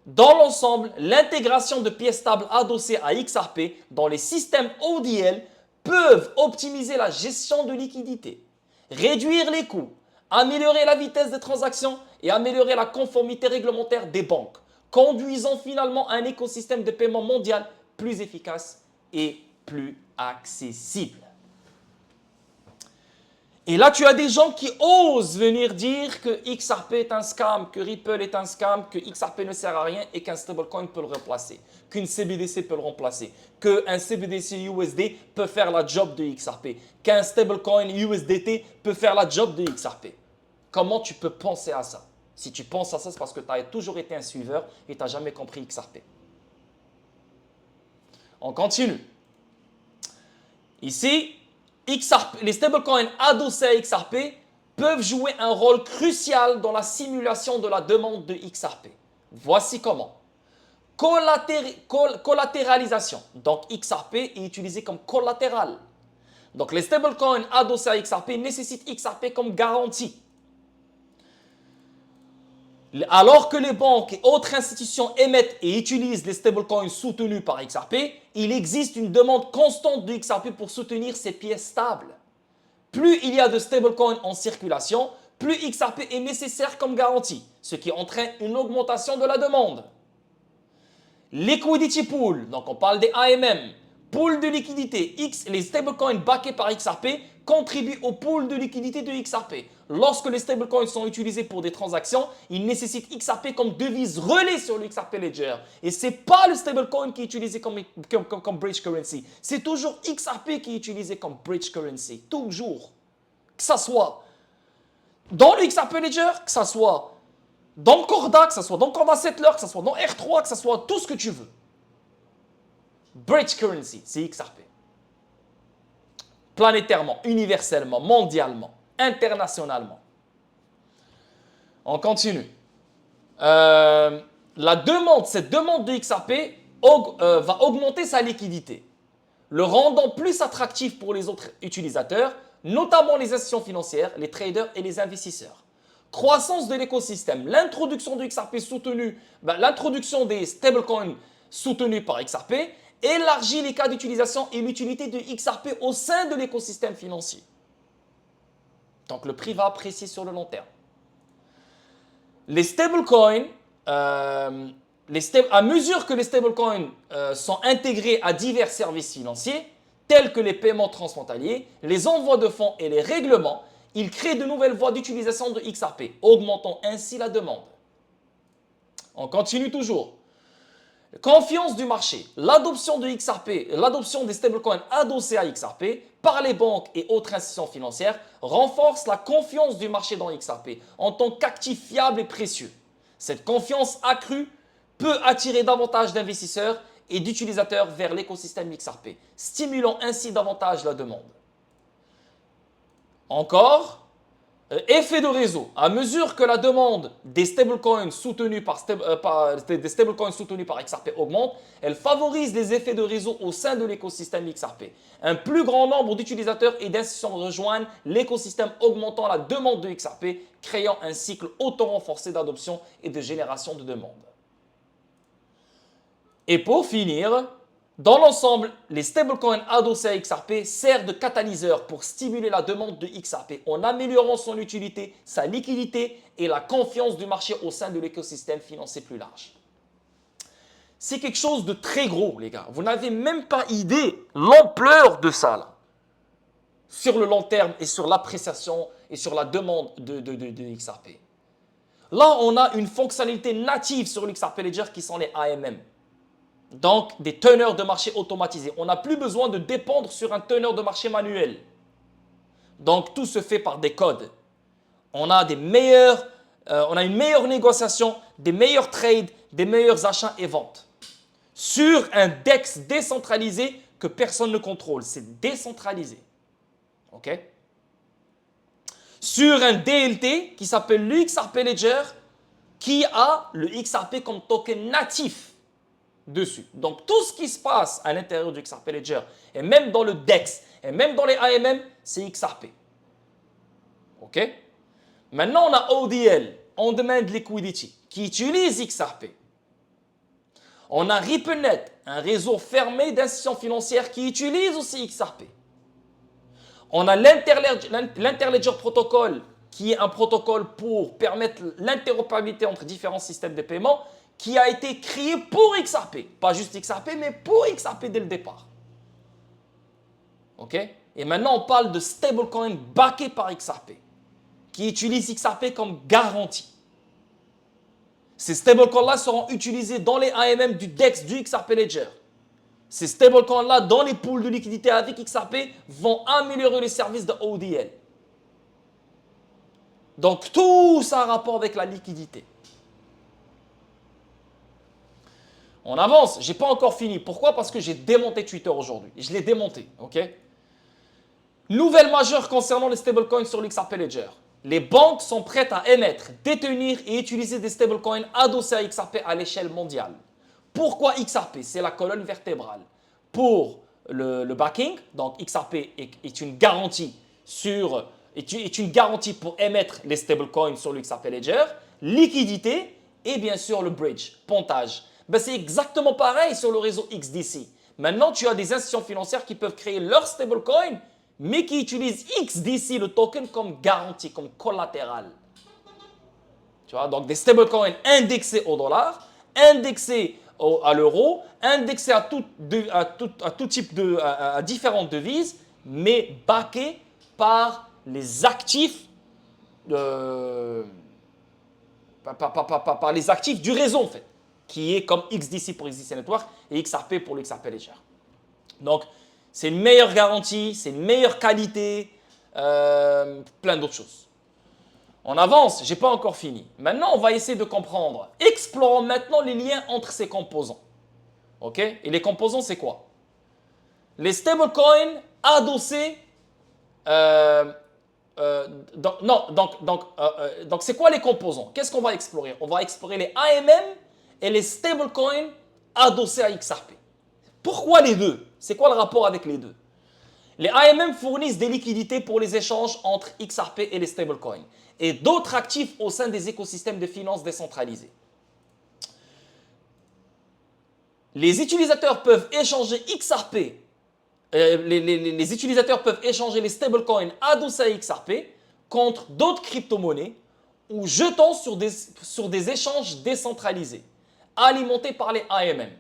dans l'ensemble, l'intégration de pièces stables adossées à XRP dans les systèmes ODL peuvent optimiser la gestion de liquidité, réduire les coûts, améliorer la vitesse des transactions et améliorer la conformité réglementaire des banques, conduisant finalement à un écosystème de paiement mondial plus efficace et plus accessible. Et là, tu as des gens qui osent venir dire que XRP est un scam, que Ripple est un scam, que XRP ne sert à rien et qu'un stablecoin peut le remplacer, qu'une CBDC peut le remplacer, qu'un CBDC USD peut faire la job de XRP, qu'un stablecoin USDT peut faire la job de XRP. Comment tu peux penser à ça? Si tu penses à ça, c'est parce que tu as toujours été un suiveur et tu n'as jamais compris XRP. On continue. Ici, les stablecoins adossés à XRP peuvent jouer un rôle crucial dans la simulation de la demande de XRP. Voici comment. Collatéralisation. Donc, XRP est utilisé comme collatéral. Donc, les stablecoins adossés à XRP nécessitent XRP comme garantie. Alors que les banques et autres institutions émettent et utilisent les stablecoins soutenus par XRP, il existe une demande constante de XRP pour soutenir ces pièces stables. Plus il y a de stablecoins en circulation, plus XRP est nécessaire comme garantie, ce qui entraîne une augmentation de la demande. Liquidity pool, donc on parle des AMM, pool de liquidité, les stablecoins backés par XRP contribuent au pool de liquidité de XRP. Lorsque les stablecoins sont utilisés pour des transactions, ils nécessitent XRP comme devise relais sur le XRP Ledger. Et ce n'est pas le stablecoin qui est utilisé comme bridge currency. C'est toujours XRP qui est utilisé comme bridge currency. Toujours. Que ce soit dans le XRP Ledger, que ce soit dans Corda, que ce soit dans Corda Settler, que ce soit dans R3, que ce soit tout ce que tu veux. Bridge currency, c'est XRP. Planétairement, universellement, mondialement, internationalement. On continue. Cette demande de XRP va augmenter sa liquidité, le rendant plus attractif pour les autres utilisateurs, notamment les institutions financières, les traders et les investisseurs. Croissance de l'écosystème, l'introduction de XRP l'introduction des stablecoins soutenus par XRP élargit les cas d'utilisation et l'utilité de XRP au sein de l'écosystème financier. Donc, le prix va apprécier sur le long terme. Les stablecoins, à mesure que les stablecoins sont intégrés à divers services financiers, tels que les paiements transfrontaliers, les envois de fonds et les règlements, ils créent de nouvelles voies d'utilisation de XRP, augmentant ainsi la demande. On continue toujours. Confiance du marché. L'adoption de XRP, l'adoption des stablecoins adossés à XRP par les banques et autres institutions financières renforce la confiance du marché dans XRP en tant qu'actif fiable et précieux. Cette confiance accrue peut attirer davantage d'investisseurs et d'utilisateurs vers l'écosystème XRP, stimulant ainsi davantage la demande. Encore, effet de réseau. À mesure que la demande des stablecoins soutenus par XRP augmente, elle favorise les effets de réseau au sein de l'écosystème XRP. Un plus grand nombre d'utilisateurs et d'institutions rejoignent l'écosystème, augmentant la demande de XRP, créant un cycle auto-renforcé d'adoption et de génération de demandes. Et pour finir, dans l'ensemble, les stablecoins adossés à XRP servent de catalyseur pour stimuler la demande de XRP en améliorant son utilité, sa liquidité et la confiance du marché au sein de l'écosystème financier plus large. C'est quelque chose de très gros, les gars. Vous n'avez même pas idée l'ampleur de ça, là. Sur le long terme et sur l'appréciation et sur la demande de XRP. Là, on a une fonctionnalité native sur l'XRP Ledger qui sont les AMM. Donc, des teneurs de marché automatisés. On n'a plus besoin de dépendre sur un teneur de marché manuel. Donc, tout se fait par des codes. On a une meilleure négociation, des meilleurs trades, des meilleurs achats et ventes. Sur un DEX décentralisé que personne ne contrôle. C'est décentralisé. OK? Sur un DLT qui s'appelle l'XRP Ledger, qui a le XRP comme token natif. dessus. Donc, tout ce qui se passe à l'intérieur du XRP Ledger, et même dans le DEX, et même dans les AMM, c'est XRP. OK? Maintenant, on a ODL, On Demand Liquidity, qui utilise XRP. On a RippleNet, un réseau fermé d'institutions financières qui utilise aussi XRP. On a l'Interledger Protocol, qui est un protocole pour permettre l'interopérabilité entre différents systèmes de paiement, qui a été créé pour XRP. Pas juste XRP, mais pour XRP dès le départ. OK? Et maintenant, on parle de stablecoin backé par XRP, qui utilise XRP comme garantie. Ces stablecoins-là seront utilisés dans les AMM du DEX, du XRP Ledger. Ces stablecoins-là, dans les pools de liquidité avec XRP, vont améliorer les services de ODL. Donc, tout ça a rapport avec la liquidité. On avance. Je n'ai pas encore fini. Pourquoi? Parce que j'ai démonté Twitter aujourd'hui. Je l'ai démonté. OK? Nouvelle majeure concernant les stablecoins sur l'XRP Ledger. Les banques sont prêtes à émettre, détenir et utiliser des stablecoins adossés à XRP à l'échelle mondiale. Pourquoi XRP? C'est la colonne vertébrale. Pour le backing, donc XRP est une garantie pour émettre les stablecoins sur le XRP Ledger, liquidité et bien sûr le bridge, pontage. Ben, c'est exactement pareil sur le réseau XDC. Maintenant, tu as des institutions financières qui peuvent créer leur stablecoin, mais qui utilisent XDC, le token, comme garantie, comme collatéral. Tu vois, donc des stablecoins indexés au dollar, indexés à l'euro, indexés à tout type à différentes devises, mais backés par les actifs, par les actifs du réseau en fait, qui est comme XDC pour XDC Network et XRP pour le XRP Ledger. Donc, c'est une meilleure garantie, c'est une meilleure qualité, plein d'autres choses. On avance, je n'ai pas encore fini. Maintenant, on va essayer de comprendre. Explorons maintenant les liens entre ces composants. OK? Et les composants, c'est quoi? Les stablecoins adossés. Donc, c'est quoi les composants? Qu'est-ce qu'on va explorer? On va explorer les AMM et les stablecoins adossés à XRP. Pourquoi les deux? C'est quoi le rapport avec les deux? Les AMM fournissent des liquidités pour les échanges entre XRP et les stablecoins et d'autres actifs au sein des écosystèmes de finances décentralisés. Les utilisateurs peuvent échanger XRP, les utilisateurs peuvent échanger les stablecoins adossés à XRP contre d'autres crypto-monnaies ou jetons sur des échanges décentralisés, alimentés par les AMM.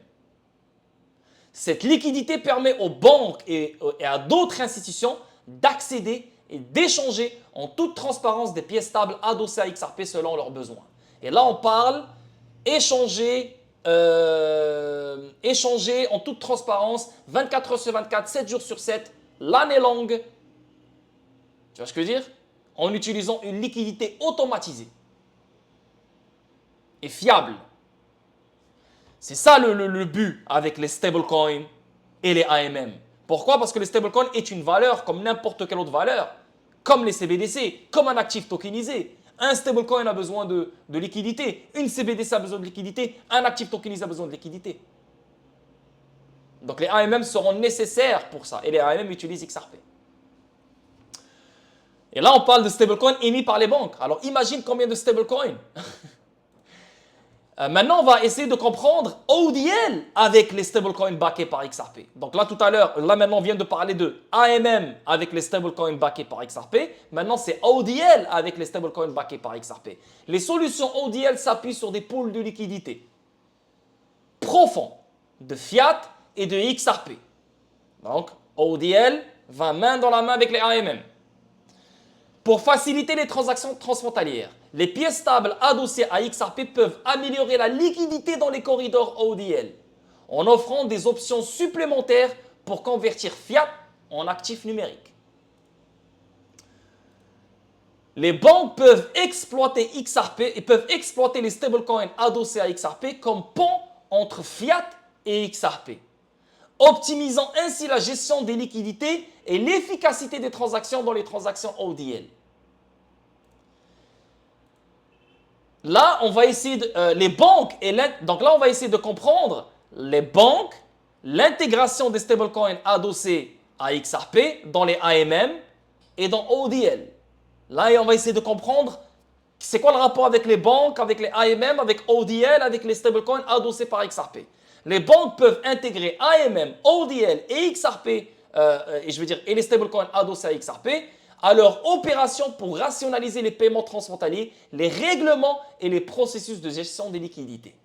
Cette liquidité permet aux banques et à d'autres institutions d'accéder et d'échanger en toute transparence des pièces stables adossées à XRP selon leurs besoins. Et là, on parle échanger en toute transparence 24 heures sur 24, 7 jours sur 7, l'année longue. Tu vois ce que je veux dire? En utilisant une liquidité automatisée et fiable. C'est ça le but avec les stablecoins et les AMM. Pourquoi? Parce que le stablecoin est une valeur comme n'importe quelle autre valeur, comme les CBDC, comme un actif tokenisé. Un stablecoin a besoin de liquidité, une CBDC a besoin de liquidité, un actif tokenisé a besoin de liquidité. Donc les AMM seront nécessaires pour ça et les AMM utilisent XRP. Et là, on parle de stablecoins émis par les banques. Alors imagine combien de stablecoins. Maintenant, on va essayer de comprendre ODL avec les stablecoins backés par XRP. Donc là, tout à l'heure, maintenant, on vient de parler de AMM avec les stablecoins backés par XRP. Maintenant, c'est ODL avec les stablecoins backés par XRP. Les solutions ODL s'appuient sur des pools de liquidité profonds de fiat et de XRP. Donc, ODL va main dans la main avec les AMM. Pour faciliter les transactions transfrontalières, les pièces stables adossées à XRP peuvent améliorer la liquidité dans les corridors ODL en offrant des options supplémentaires pour convertir fiat en actifs numériques. Les banques peuvent exploiter XRP et peuvent exploiter les stablecoins adossés à XRP comme pont entre fiat et XRP, optimisant ainsi la gestion des liquidités et l'efficacité des transactions dans les transactions ODL. Là, on va essayer de, les banques donc là, on va essayer de comprendre les banques, l'intégration des stablecoins adossés à XRP dans les AMM et dans ODL. Là, on va essayer de comprendre c'est quoi le rapport avec les banques, avec les AMM, avec ODL, avec les stablecoins adossés par XRP. Les banques peuvent intégrer AMM, ODL et XRP, et les stablecoins adossés à XRP à leur opération pour rationaliser les paiements transfrontaliers, les règlements et les processus de gestion des liquidités.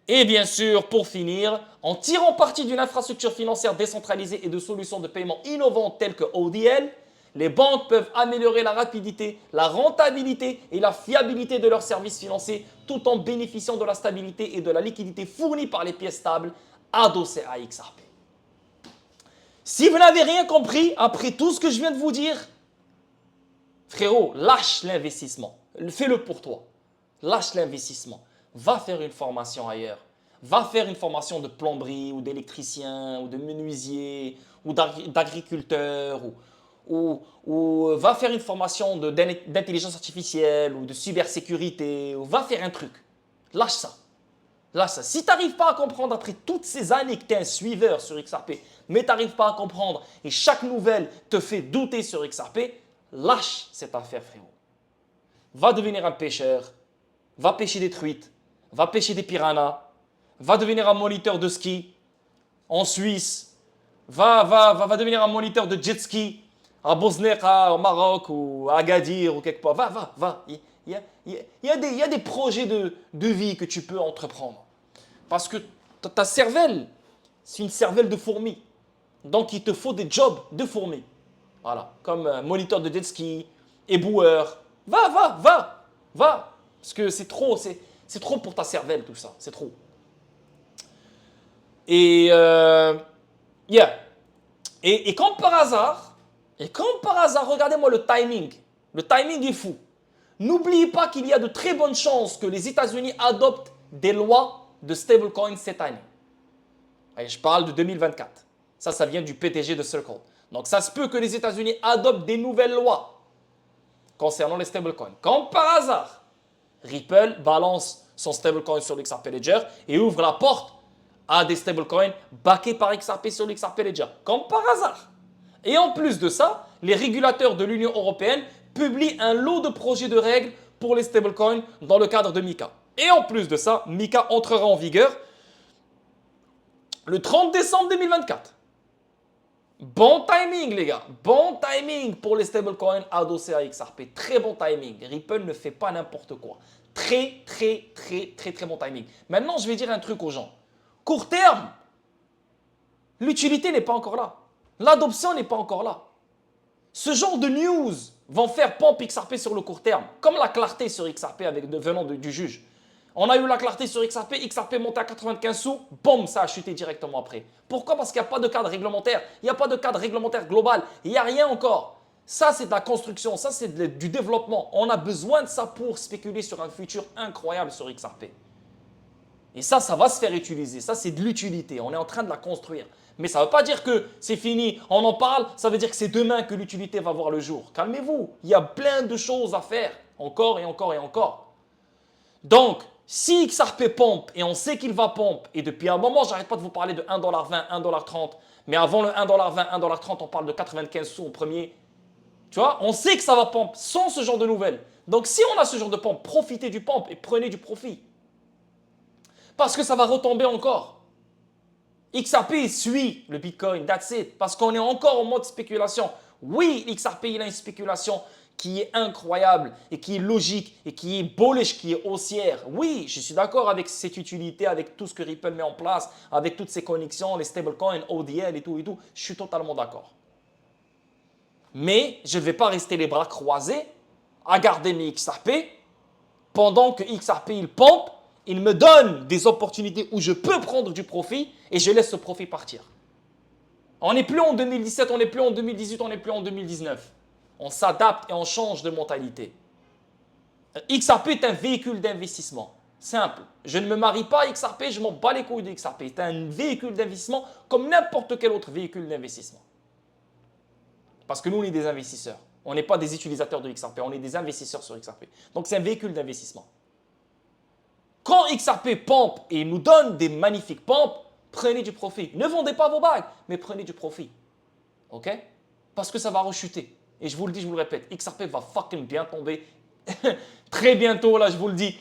Et bien sûr, pour finir, en tirant parti d'une infrastructure financière décentralisée et de solutions de paiement innovantes telles que ODL, les banques peuvent améliorer la rapidité, la rentabilité et la fiabilité de leurs services financiers tout en bénéficiant de la stabilité et de la liquidité fournie par les pièces stables adossées à XRP. Si vous n'avez rien compris après tout ce que je viens de vous dire, frérot, lâche l'investissement. Fais-le pour toi. Lâche l'investissement. Va faire une formation ailleurs. Va faire une formation de plomberie ou d'électricien ou de menuisier ou d'agriculteur ou va faire une formation d'intelligence artificielle ou de cybersécurité ou va faire un truc. Lâche ça. Lâche ça. Si tu n'arrives pas à comprendre après toutes ces années que tu es un suiveur sur XRP, mais tu n'arrives pas à comprendre et chaque nouvelle te fait douter sur XRP, lâche cette affaire, frérot. Va devenir un pêcheur, va pêcher des truites, va pêcher des piranhas, va devenir un moniteur de ski en Suisse, va devenir un moniteur de jet ski à Bosneka, au Maroc ou à Agadir ou quelque part. Va. Il y a des projets de vie que tu peux entreprendre. Parce que ta cervelle, c'est une cervelle de fourmi. Donc, il te faut des jobs de fourmi. Voilà, comme moniteur de jet ski, éboueur. Va. Parce que c'est trop pour ta cervelle tout ça. C'est trop. Et, yeah. Et comme par hasard, regardez-moi le timing. Le timing est fou. N'oubliez pas qu'il y a de très bonnes chances que les États-Unis adoptent des lois de stablecoin cette année. Et je parle de 2024. Ça vient du PTG de Circle. Donc, ça se peut que les États-Unis adoptent des nouvelles lois concernant les stablecoins. Comme par hasard, Ripple balance son stablecoin sur l'XRP Ledger et ouvre la porte à des stablecoins backés par XRP sur l'XRP Ledger. Comme par hasard. Et en plus de ça, les régulateurs de l'Union européenne publient un lot de projets de règles pour les stablecoins dans le cadre de MiCA. Et en plus de ça, MiCA entrera en vigueur le 30 décembre 2024. Bon timing, les gars. Bon timing pour les stablecoins adossés à XRP. Très bon timing. Ripple ne fait pas n'importe quoi. Très bon timing. Maintenant, je vais dire un truc aux gens. Court terme, l'utilité n'est pas encore là. L'adoption n'est pas encore là. Ce genre de news vont faire pompe XRP sur le court terme, comme la clarté sur XRP venant du juge. On a eu la clarté sur XRP, XRP monté à 95 sous, boum, ça a chuté directement après. Pourquoi? Parce qu'il n'y a pas de cadre réglementaire, il n'y a pas de cadre réglementaire global, il n'y a rien encore. Ça, c'est de la construction, ça, c'est du développement. On a besoin de ça pour spéculer sur un futur incroyable sur XRP. Et ça va se faire utiliser. Ça, c'est de l'utilité. On est en train de la construire. Mais ça ne veut pas dire que c'est fini. On en parle, ça veut dire que c'est demain que l'utilité va voir le jour. Calmez-vous. Il y a plein de choses à faire. Encore et encore et encore. Donc, si XRP pompe, et on sait qu'il va pompe, et depuis un moment, j'arrête pas de vous parler de 1,20$, 1,30$, mais avant le 1,20$, 1,30$, on parle de 95 sous au premier. Tu vois, on sait que ça va pompe sans ce genre de nouvelles. Donc, si on a ce genre de pompe, profitez du pompe et prenez du profit. Parce que ça va retomber encore. XRP suit le Bitcoin, that's it. Parce qu'on est encore en mode spéculation. Oui, XRP, il a une spéculation qui est incroyable et qui est logique et qui est bullish, qui est haussière. Oui, je suis d'accord avec cette utilité, avec tout ce que Ripple met en place, avec toutes ces connexions, les stablecoins, ODL et tout. Je suis totalement d'accord. Mais je ne vais pas rester les bras croisés à garder mes XRP pendant que XRP, il pompe. Il me donne des opportunités où je peux prendre du profit et je laisse ce profit partir. On n'est plus en 2017, on n'est plus en 2018, on n'est plus en 2019. On s'adapte et on change de mentalité. XRP est un véhicule d'investissement. Simple. Je ne me marie pas à XRP, je m'en bats les couilles de XRP. C'est un véhicule d'investissement comme n'importe quel autre véhicule d'investissement. Parce que nous, on est des investisseurs. On n'est pas des utilisateurs de XRP, on est des investisseurs sur XRP. Donc, c'est un véhicule d'investissement. Quand XRP pompe et nous donne des magnifiques pompes, prenez du profit. Ne vendez pas vos bagues, mais prenez du profit. Ok? Parce que ça va rechuter. Et je vous le dis, je vous le répète, XRP va fucking bien tomber très bientôt, là, je vous le dis.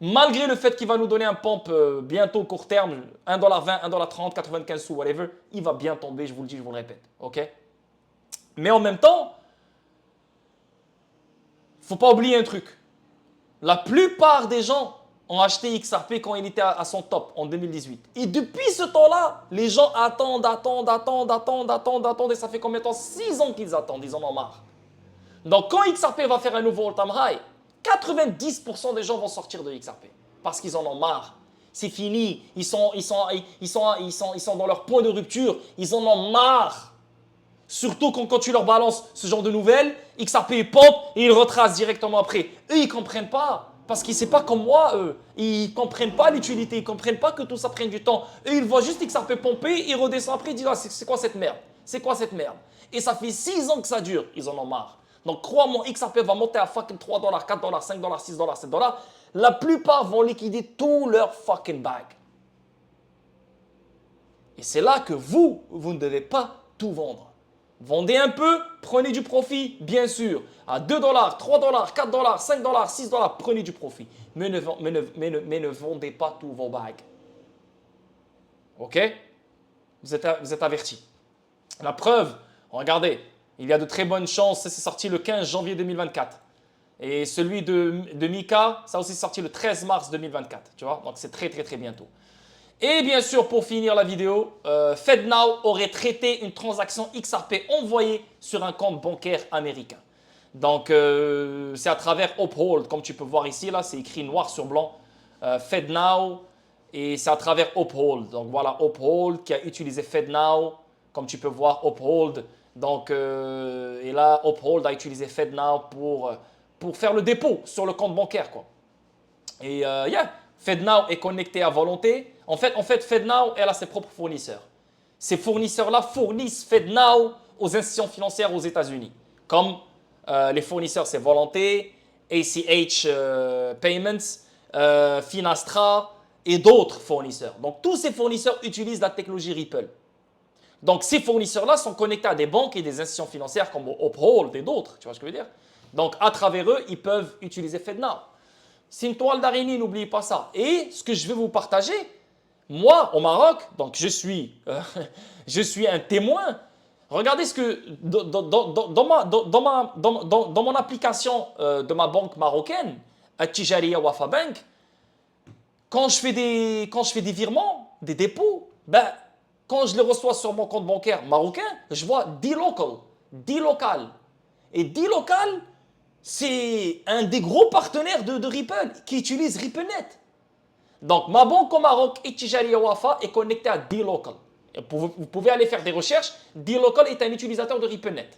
Malgré le fait qu'il va nous donner un pump bientôt court terme, 1,20$, 1,30$, 95 sous, whatever, il va bien tomber, je vous le dis, je vous le répète. Ok? Mais en même temps, il ne faut pas oublier un truc. La plupart des gens ont acheté XRP quand il était à son top en 2018. Et depuis ce temps-là, les gens attendent, et ça fait combien de temps? 6 ans qu'ils attendent, ils en ont marre. Donc quand XRP va faire un nouveau all-time high, 90% des gens vont sortir de XRP parce qu'ils en ont marre. C'est fini, ils sont dans leur point de rupture, ils en ont marre. Surtout quand tu leur balances ce genre de nouvelles, XRP pompe et ils retracent directement après. Eux, ils ne comprennent pas. Parce qu'ils ne sont pas comme moi, eux. Ils ne comprennent pas l'utilité, ils ne comprennent pas que tout ça prenne du temps. Eux, ils voient juste XRP pomper, ils redescendent après, ils disent ah, c'est quoi cette merde? C'est quoi cette merde? Et ça fait 6 ans que ça dure, ils en ont marre. Donc crois-moi, XRP va monter à fucking 3$, 4$, 5$, 6$, 7$. La plupart vont liquider tout leur fucking bag. Et c'est là que vous ne devez pas tout vendre. Vendez un peu, prenez du profit, bien sûr. À 2$, 3$, 4$, 5$, 6$, prenez du profit. Mais ne vendez pas tous vos bags. Ok? Vous êtes avertis. La preuve, regardez, il y a de très bonnes chances, c'est sorti le 15 janvier 2024. Et celui de Mika, ça aussi sorti le 13 mars 2024. Tu vois? Donc c'est très bientôt. Et bien sûr, pour finir la vidéo, FedNow aurait traité une transaction XRP envoyée sur un compte bancaire américain. Donc, c'est à travers Uphold, comme tu peux voir ici, là, c'est écrit noir sur blanc, FedNow, et c'est à travers Uphold. Donc voilà, Uphold qui a utilisé FedNow, comme tu peux voir, Uphold. Donc, et là, Uphold a utilisé FedNow pour faire le dépôt sur le compte bancaire, quoi. Et FedNow est connecté à volonté. En fait, FedNow, elle a ses propres fournisseurs. Ces fournisseurs-là fournissent FedNow aux institutions financières aux États-Unis. Comme les fournisseurs, c'est Volonté, ACH Payments, Finastra et d'autres fournisseurs. Donc, tous ces fournisseurs utilisent la technologie Ripple. Donc, ces fournisseurs-là sont connectés à des banques et des institutions financières comme Uphold et d'autres. Tu vois ce que je veux dire? Donc, à travers eux, ils peuvent utiliser FedNow. C'est une toile d'araignée, n'oubliez pas ça. Et ce que je vais vous partager, moi, au Maroc, donc je suis un témoin. Regardez ce que dans mon application de ma banque marocaine, At-Tijariya Wafa Bank, quand je fais des virements, des dépôts, ben, quand je les reçois sur mon compte bancaire marocain, je vois D-Local. Et D-Local, c'est un des gros partenaires de Ripple qui utilise RippleNet. Donc, ma banque au Maroc, At-Tijariya Wafa, est connectée à D-Local. Vous pouvez aller faire des recherches. D-Local est un utilisateur de RippleNet.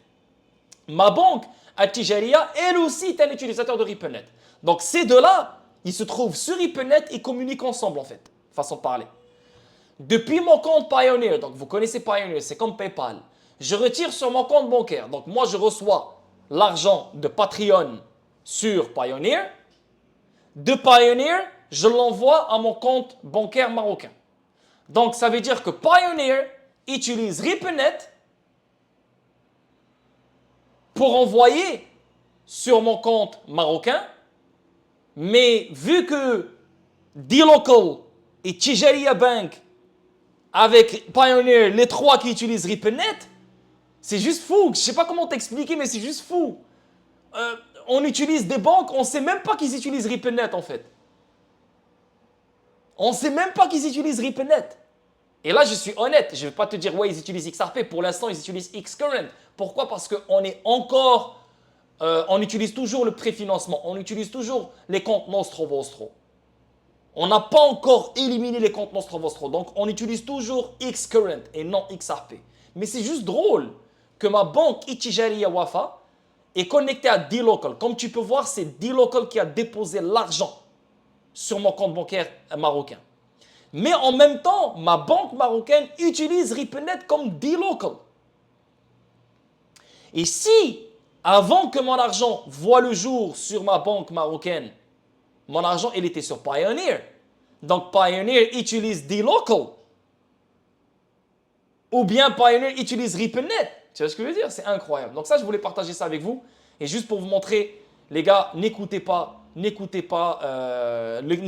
Ma banque, At-Tijariya, elle aussi est un utilisateur de RippleNet. Donc, ces deux-là, ils se trouvent sur RippleNet et communiquent ensemble, en fait. Façon de parler. Depuis mon compte Pioneer, donc vous connaissez Pioneer, c'est comme PayPal. Je retire sur mon compte bancaire. Donc, moi, je reçois l'argent de Patreon sur Pioneer. De Pioneer, je l'envoie à mon compte bancaire marocain. Donc, ça veut dire que Pioneer utilise RippleNet pour envoyer sur mon compte marocain. Mais vu que D-Local et Tijariya Bank, avec Pioneer, les trois qui utilisent RippleNet, c'est juste fou. Je ne sais pas comment t'expliquer, mais c'est juste fou. On utilise des banques, on ne sait même pas qu'ils utilisent RippleNet en fait. On ne sait même pas qu'ils utilisent RippleNet. Et là, je suis honnête, je ne vais pas te dire, ouais, ils utilisent XRP. Pour l'instant, ils utilisent Xcurrent. Pourquoi? Parce qu'on est encore, on utilise toujours le préfinancement. On utilise toujours les comptes Nostro-Vostro. On n'a pas encore éliminé les comptes Nostro-Vostro. Donc, on utilise toujours Xcurrent et non XRP. Mais c'est juste drôle que ma banque At-Tijariya Wafa est connectée à D-Local. Comme tu peux voir, c'est D-Local qui a déposé l'argent sur mon compte bancaire marocain. Mais en même temps, ma banque marocaine utilise RippleNet comme D-Local. Et si, avant que mon argent voie le jour sur ma banque marocaine, mon argent, il était sur Pioneer, Donc Pioneer utilise D-Local. Ou bien Pioneer utilise RippleNet. Tu vois ce que je veux dire? C'est incroyable. Donc ça, je voulais partager ça avec vous. Et juste pour vous montrer, les gars, n'écoutez pas les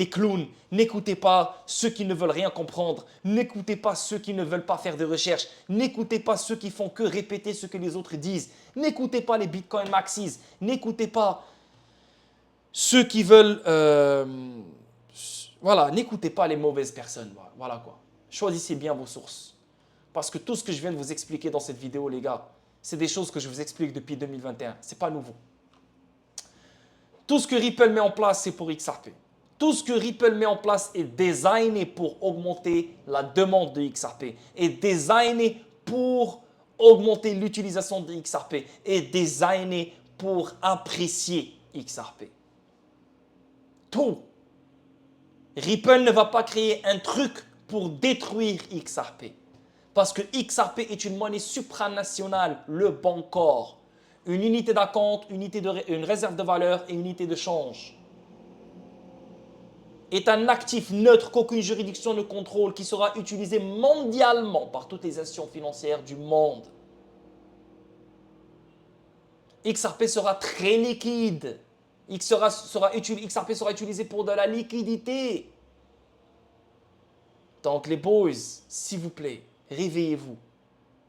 clowns, n'écoutez pas ceux qui ne veulent rien comprendre, n'écoutez pas ceux qui ne veulent pas faire de recherche, n'écoutez pas ceux qui font que répéter ce que les autres disent, n'écoutez pas les Bitcoin Maxis, n'écoutez pas ceux qui veulent... voilà, n'écoutez pas les mauvaises personnes. Voilà quoi. Choisissez bien vos sources. Parce que tout ce que je viens de vous expliquer dans cette vidéo, les gars, c'est des choses que je vous explique depuis 2021. Ce n'est pas nouveau. Tout ce que Ripple met en place, c'est pour XRP. Tout ce que Ripple met en place est designé pour augmenter la demande de XRP, est designé pour augmenter l'utilisation de XRP, est designé pour apprécier XRP. Tout. Ripple ne va pas créer un truc pour détruire XRP. Parce que XRP est une monnaie supranationale, le Bancor. Une unité d'acompte, une réserve de valeur et une unité de change. Est un actif neutre qu'aucune juridiction ne contrôle, qui sera utilisé mondialement par toutes les institutions financières du monde. XRP sera très liquide. XRP sera utilisé pour de la liquidité. Donc les boys, s'il vous plaît, réveillez-vous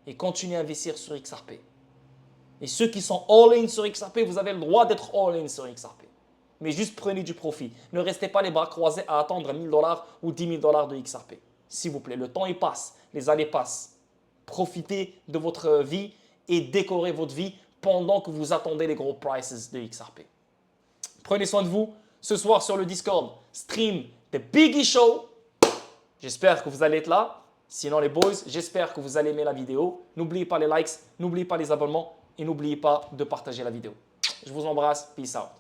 et continuez à investir sur XRP. Et ceux qui sont all-in sur XRP, vous avez le droit d'être all-in sur XRP. Mais juste prenez du profit. Ne restez pas les bras croisés à attendre 1000 $ ou 10 000 $ de XRP. S'il vous plaît, le temps il passe, les années passent. Profitez de votre vie et décorez votre vie pendant que vous attendez les gros prices de XRP. Prenez soin de vous. Ce soir sur le Discord, stream The Biggie Show. J'espère que vous allez être là. Sinon les boys, j'espère que vous allez aimer la vidéo. N'oubliez pas les likes, n'oubliez pas les abonnements et n'oubliez pas de partager la vidéo. Je vous embrasse. Peace out.